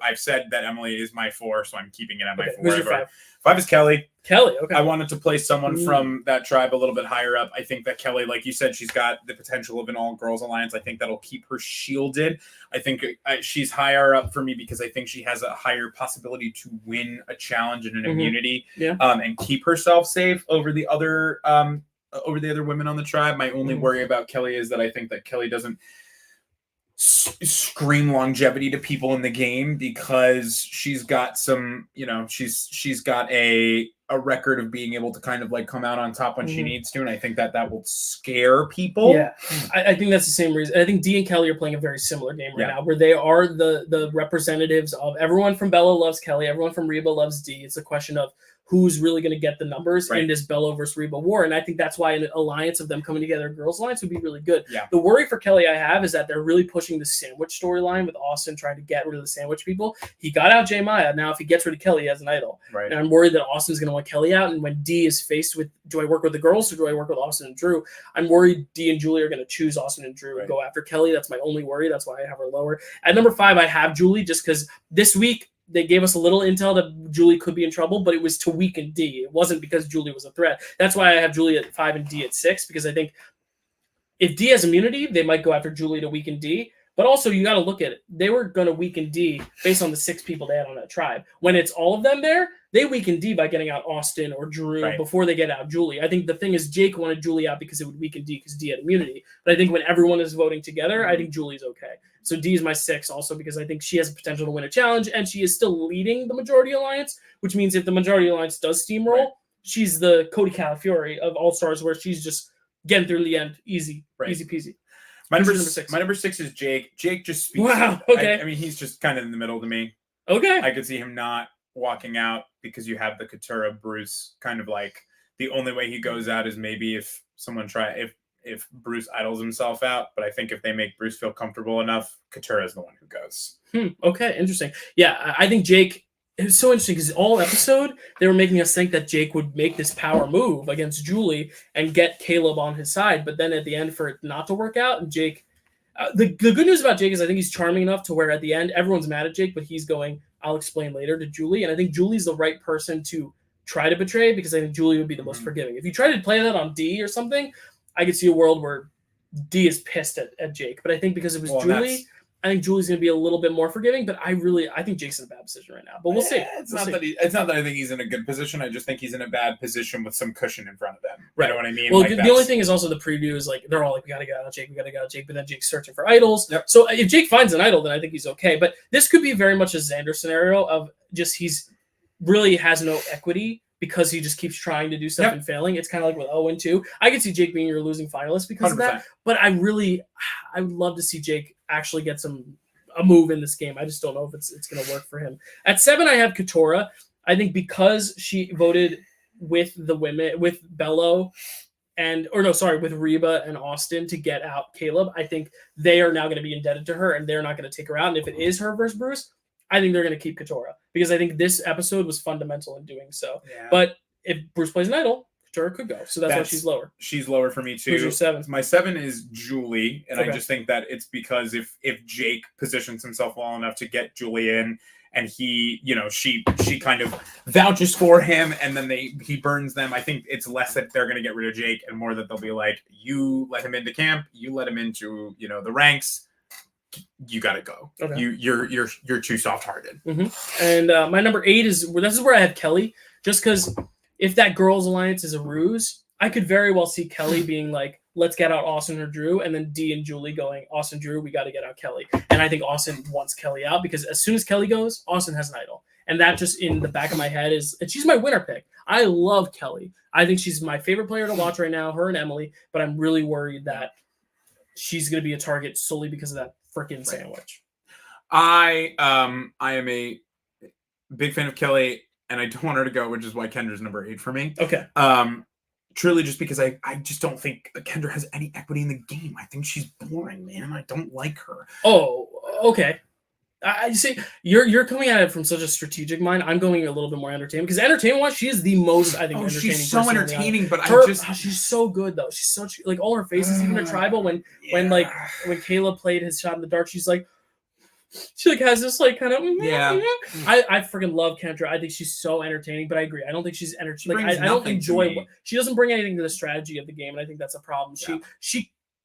I've said that Emily is my 4, so I'm keeping it at my 4. Who's your 5? 5 is Kelly. Kelly, okay. I wanted to place someone from that tribe a little bit higher up. I think that Kelly, like you said, she's got the potential of an all-girls alliance. I think that'll keep her shielded. I think she's higher up for me because I think she has a higher possibility to win a challenge and an immunity and keep herself safe over the other women on the tribe. My only worry about Kelly is that I think that Kelly doesn't scream longevity to people in the game because she's got some, she's got a record of being able to kind of come out on top when she needs to, and I think that will scare people. Yeah, I think that's the same reason. I think Dee and Kelly are playing a very similar game right now, where they are the representatives of everyone from Bella loves Kelly, everyone from Reba loves Dee. It's a question of who's really going to get the numbers Right. in this Bello versus Reba war. And I think that's why an alliance of them coming together, girls' alliance, would be really good. Yeah. The worry for Kelly I have is that they're really pushing the sandwich storyline with Austin trying to get rid of the sandwich people. He got out J Maya. Now, if he gets rid of Kelly, he has an idol. Right. And I'm worried that Austin's going to want Kelly out. And when D is faced with, do I work with the girls or do I work with Austin and Drew? I'm worried D and Julie are going to choose Austin and Drew and go after Kelly. That's my only worry. That's why I have her lower. At number 5, I have Julie just because this week they gave us a little intel that Julie could be in trouble, but it was to weaken D. It wasn't because Julie was a threat. That's why I have Julie at 5 and D at 6, because I think if D has immunity, they might go after Julie to weaken D. But also, you got to look at it. They were going to weaken D based on the 6 people they had on that tribe. When it's all of them there, they weaken D by getting out Austin or Drew before they get out Julie. I think the thing is Jake wanted Julie out because it would weaken D because D had immunity. But I think when everyone is voting together, I think Julie's okay. So D is my 6 also because I think she has the potential to win a challenge and she is still leading the Majority Alliance, which means if the Majority Alliance does steamroll, she's the Cody Calafiore of All-Stars where she's just getting through the end easy, easy peasy. My number 6 is Jake. Jake just speaks. Wow. Okay. I mean, he's just kind of in the middle to me. Okay. I could see him not walking out because you have the Katura Bruce kind of like the only way he goes out is maybe if someone if Bruce idols himself out. But I think if they make Bruce feel comfortable enough, Katura is the one who goes. Okay. Interesting. Yeah. I think Jake. It was so interesting because all episode they were making us think that Jake would make this power move against Julie and get Caleb on his side, but then at the end for it not to work out, and Jake. The good news about Jake is I think he's charming enough to where at the end everyone's mad at Jake, but he's going, I'll explain later to Julie, and I think Julie's the right person to try to betray because I think Julie would be the most forgiving. If you try to play that on D or something, I could see a world where D is pissed at Jake, but I think because it was Julie. I think Julie's going to be a little bit more forgiving, but I think Jake's in a bad position right now. But we'll see. It's not that I think he's in a good position. I just think he's in a bad position with some cushion in front of him. You know what I mean? Well, the only thing is also the preview is like they're all like, we got to get out of Jake, but then Jake's searching for idols. Yep. So if Jake finds an idol, then I think he's okay. But this could be very much a Xander scenario of just he's really has no equity because he just keeps trying to do stuff and failing. It's kind of like with 0-2. I could see Jake being your losing finalist because 100%. Of that. But I would love to see Jake actually get a move in this game. I just don't know if it's going to work for him. At 7, I have Katura. I think because she voted with the women, with Bello with Reba and Austin to get out Caleb, I think they are now going to be indebted to her and they're not going to take her out. And if it is her versus Bruce, I think they're going to keep Katura because I think this episode was fundamental in doing so. Yeah. But if Bruce plays an idol, Katura could go. So that's why she's lower. She's lower for me too. Who's your 7? My 7 is Julie. And I just think that it's because if Jake positions himself well enough to get Julie in and he, she kind of vouches for him and then he burns them. I think it's less that they're going to get rid of Jake and more that they'll be like, you let him into camp, you let him into, the ranks. You got to go. Okay. You're too soft-hearted. Mm-hmm. And my number 8 is where I have Kelly, just because if that girls' alliance is a ruse, I could very well see Kelly being like, let's get out Austin or Drew, and then D and Julie going, Austin, Drew, we got to get out Kelly. And I think Austin wants Kelly out because as soon as Kelly goes, Austin has an idol. And that just in the back of my head and she's my winner pick. I love Kelly. I think she's my favorite player to watch right now, her and Emily, but I'm really worried that she's going to be a target solely because of that freaking sandwich. I am a big fan of Kelly, and I don't want her to go, which is why Kendra's number 8 for me. Okay. Truly just because I just don't think Kendra has any equity in the game. I think she's boring, man. I don't like her. Oh, okay. I see you're coming at it from such a strategic mind. I'm going a little bit more entertainment because entertainment-wise, she is the most entertaining. She's so entertaining, but she's so good though. She's such like all her faces, even at tribal when Caleb played his shot in the dark, she has this like kind of I freaking love Kendra. I think she's so entertaining, but I agree. I don't think she's entertaining. I don't enjoy she doesn't bring anything to the strategy of the game, and I think that's a problem. Yeah.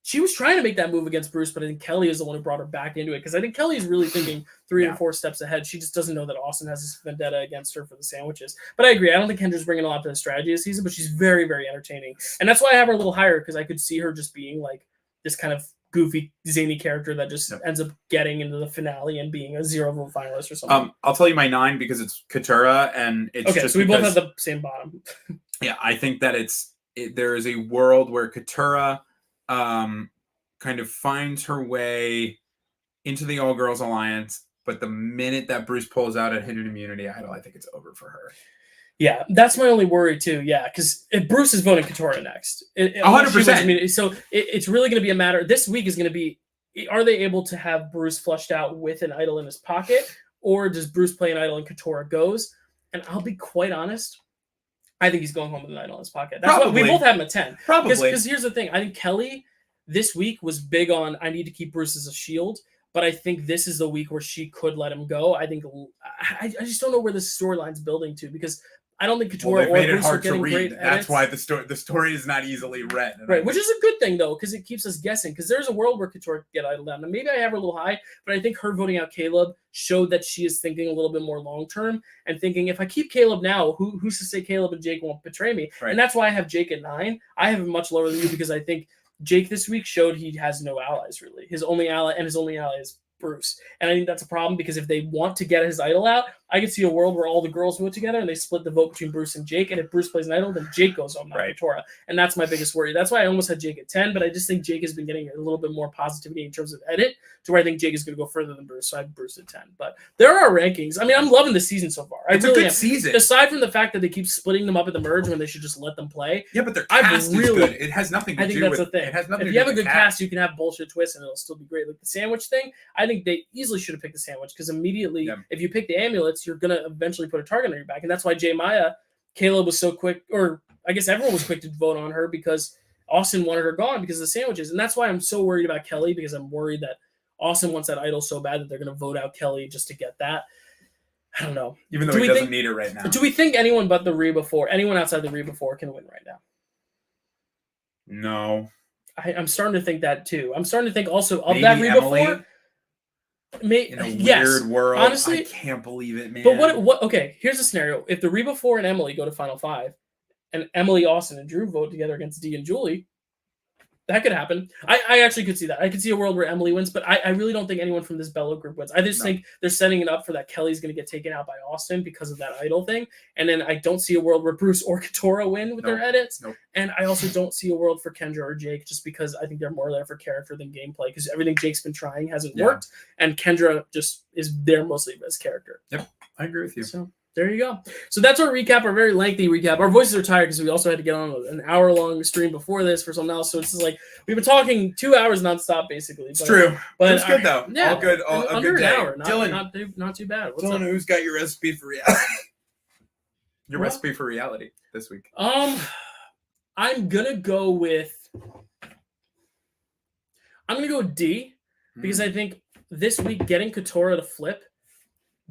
She was trying to make that move against Bruce, but I think Kelly is the one who brought her back into it because I think Kelly is really thinking 3 or 4 steps ahead. She just doesn't know that Austin has this vendetta against her for the sandwiches. But I agree. I don't think Kendra's bringing a lot to the strategy this season, but she's very, very entertaining. And that's why I have her a little higher because I could see her just being like this kind of goofy, zany character that just ends up getting into the finale and being a 0-vote finalist or something. I'll tell you my 9 because it's Katura, and it's okay. So we both have the same bottom. Yeah, I think that there is a world where Katura kind of finds her way into the All Girls Alliance, but the minute that Bruce pulls out a hidden immunity idol, I think it's over for her. Yeah, that's my only worry too. Yeah, because if Bruce is voting Katora next, 100%. So it's really going to be a matter. This week is going to be: are they able to have Bruce flushed out with an idol in his pocket, or does Bruce play an idol and Katora goes? And I'll be quite honest, I think he's going home with an idol in his pocket. That's why we both have him at 10. Probably. Because here's the thing: I think Kelly this week was big on I need to keep Bruce as a shield. But I think this is the week where she could let him go. I think I just don't know where this storyline's building to because I don't think Katora or Bruce are getting great edits. That's why the story is not easily read. Right, which is a good thing though because it keeps us guessing. Because there's a world where Katora could get idled down. And maybe I have her a little high, but I think her voting out Caleb showed that she is thinking a little bit more long term and thinking if I keep Caleb now, who's to say Caleb and Jake won't betray me? Right. And that's why I have Jake at 9. I have him much lower than you because I think Jake this week showed he has no allies really. His only ally is Bruce. And I think that's a problem because if they want to get his idol out, I could see a world where all the girls vote together and they split the vote between Bruce and Jake. And if Bruce plays an idol, then Jake goes home, not Katora. And that's my biggest worry. That's why I almost had Jake at 10, but I just think Jake has been getting a little bit more positivity in terms of edit to where I think Jake is going to go further than Bruce. So I have Bruce at 10. But there are rankings. I mean, I'm loving the season so far. It's really a good season. Aside from the fact that they keep splitting them up at the merge when they should just let them play. Yeah, but their cast is good. It has nothing to do with... I think that's the thing. It has nothing if to you do have a with good cast, you can have bullshit twists and it'll still be great. Like the sandwich thing, I think they easily should have picked the sandwich because immediately, if you pick the amulets, you're going to eventually put a target on your back. And that's why J Maya, Caleb was so quick, or I guess everyone was quick to vote on her because Austin wanted her gone because of the sandwiches. And that's why I'm so worried about Kelly because I'm worried that Austin wants that idol so bad that they're going to vote out Kelly just to get that. I don't know. Even though he doesn't need it right now. Do we think anyone but the Reba 4, anyone outside the Reba 4 can win right now? No. I'm starting to think that too. I'm starting to think also of that Reba 4. In a weird world, honestly, I can't believe it, man. But what? Okay, here's a scenario: if the Reba 4 and Emily go to Final 5, and Emily, Austin, and Drew vote together against Dee and Julie, that could happen. I actually could see that. I could see a world where Emily wins, but I really don't think anyone from this Bello group wins. I just think they're setting it up for that Kelly's going to get taken out by Austin because of that idol thing, and then I don't see a world where Bruce or Katora win with their edits, and I also don't see a world for Kendra or Jake just because I think they're more there for character than gameplay because everything Jake's been trying hasn't worked, and Kendra just is there mostly as character. Yep, I agree with you. So there you go. So that's our recap, our very lengthy recap. Our voices are tired because we also had to get on an hour-long stream before this for something else. So it's just like we've been talking 2 hours nonstop, basically. It's true, but it's good though. Yeah, all good. A under good day. an hour. Dylan, not too bad. What's Dylan, up? who's got your recipe for reality? Your recipe for reality this week. I'm gonna go with D because I think this week getting Katora to flip.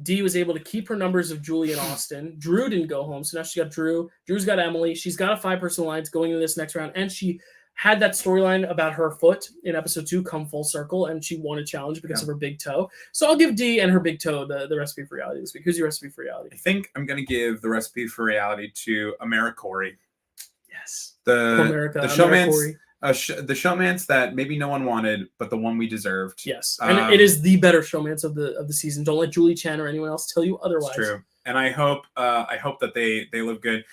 Dee was able to keep her numbers of Julie and Austin. Drew didn't go home, so now she got Drew. Drew's got Emily. She's got a 5-person alliance going into this next round, and she had that storyline about her foot in episode 2 come full circle, and she won a challenge because of her big toe. So I'll give Dee and her big toe the recipe for reality this week. Who's your recipe for reality? I think I'm going to give the recipe for reality to AmeriCorey. Yes. The showman's. The showmance that maybe no one wanted, but the one we deserved. Yes, and it is the better showmance of the season. Don't let Julie Chen or anyone else tell you otherwise. It's true, and I hope that they live good.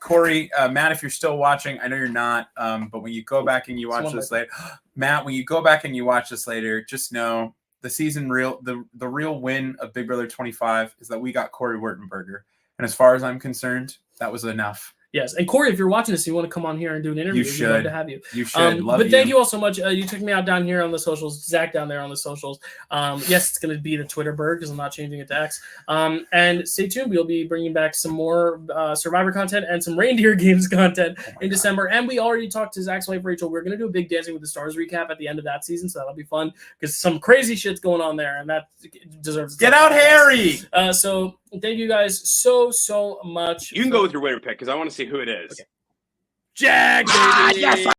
Corey, Matt, if you're still watching, I know you're not, but when you go back and you watch this later, Matt, when you go back and you watch this later, just know the real win of Big Brother 25 is that we got Corey Wurtenberger, and as far as I'm concerned, that was enough. Yes, and Corey, if you're watching this, you want to come on here and do an interview, we'd love to have you. You should. But thank you all so much. You took me out down here on the socials, Zach down there on the socials. Yes, it's going to be the Twitter bird because I'm not changing it to X. And stay tuned. We'll be bringing back some more Survivor content and some Reindeer Games content in December. And we already talked to Zach's wife, Rachel. We're going to do a big Dancing with the Stars recap at the end of that season, so that'll be fun because some crazy shit's going on there, and that deserves Get out, Harry! So thank you guys so much. You can go with your winner pick because I want to see who it is. Okay. Jag, baby! Yes!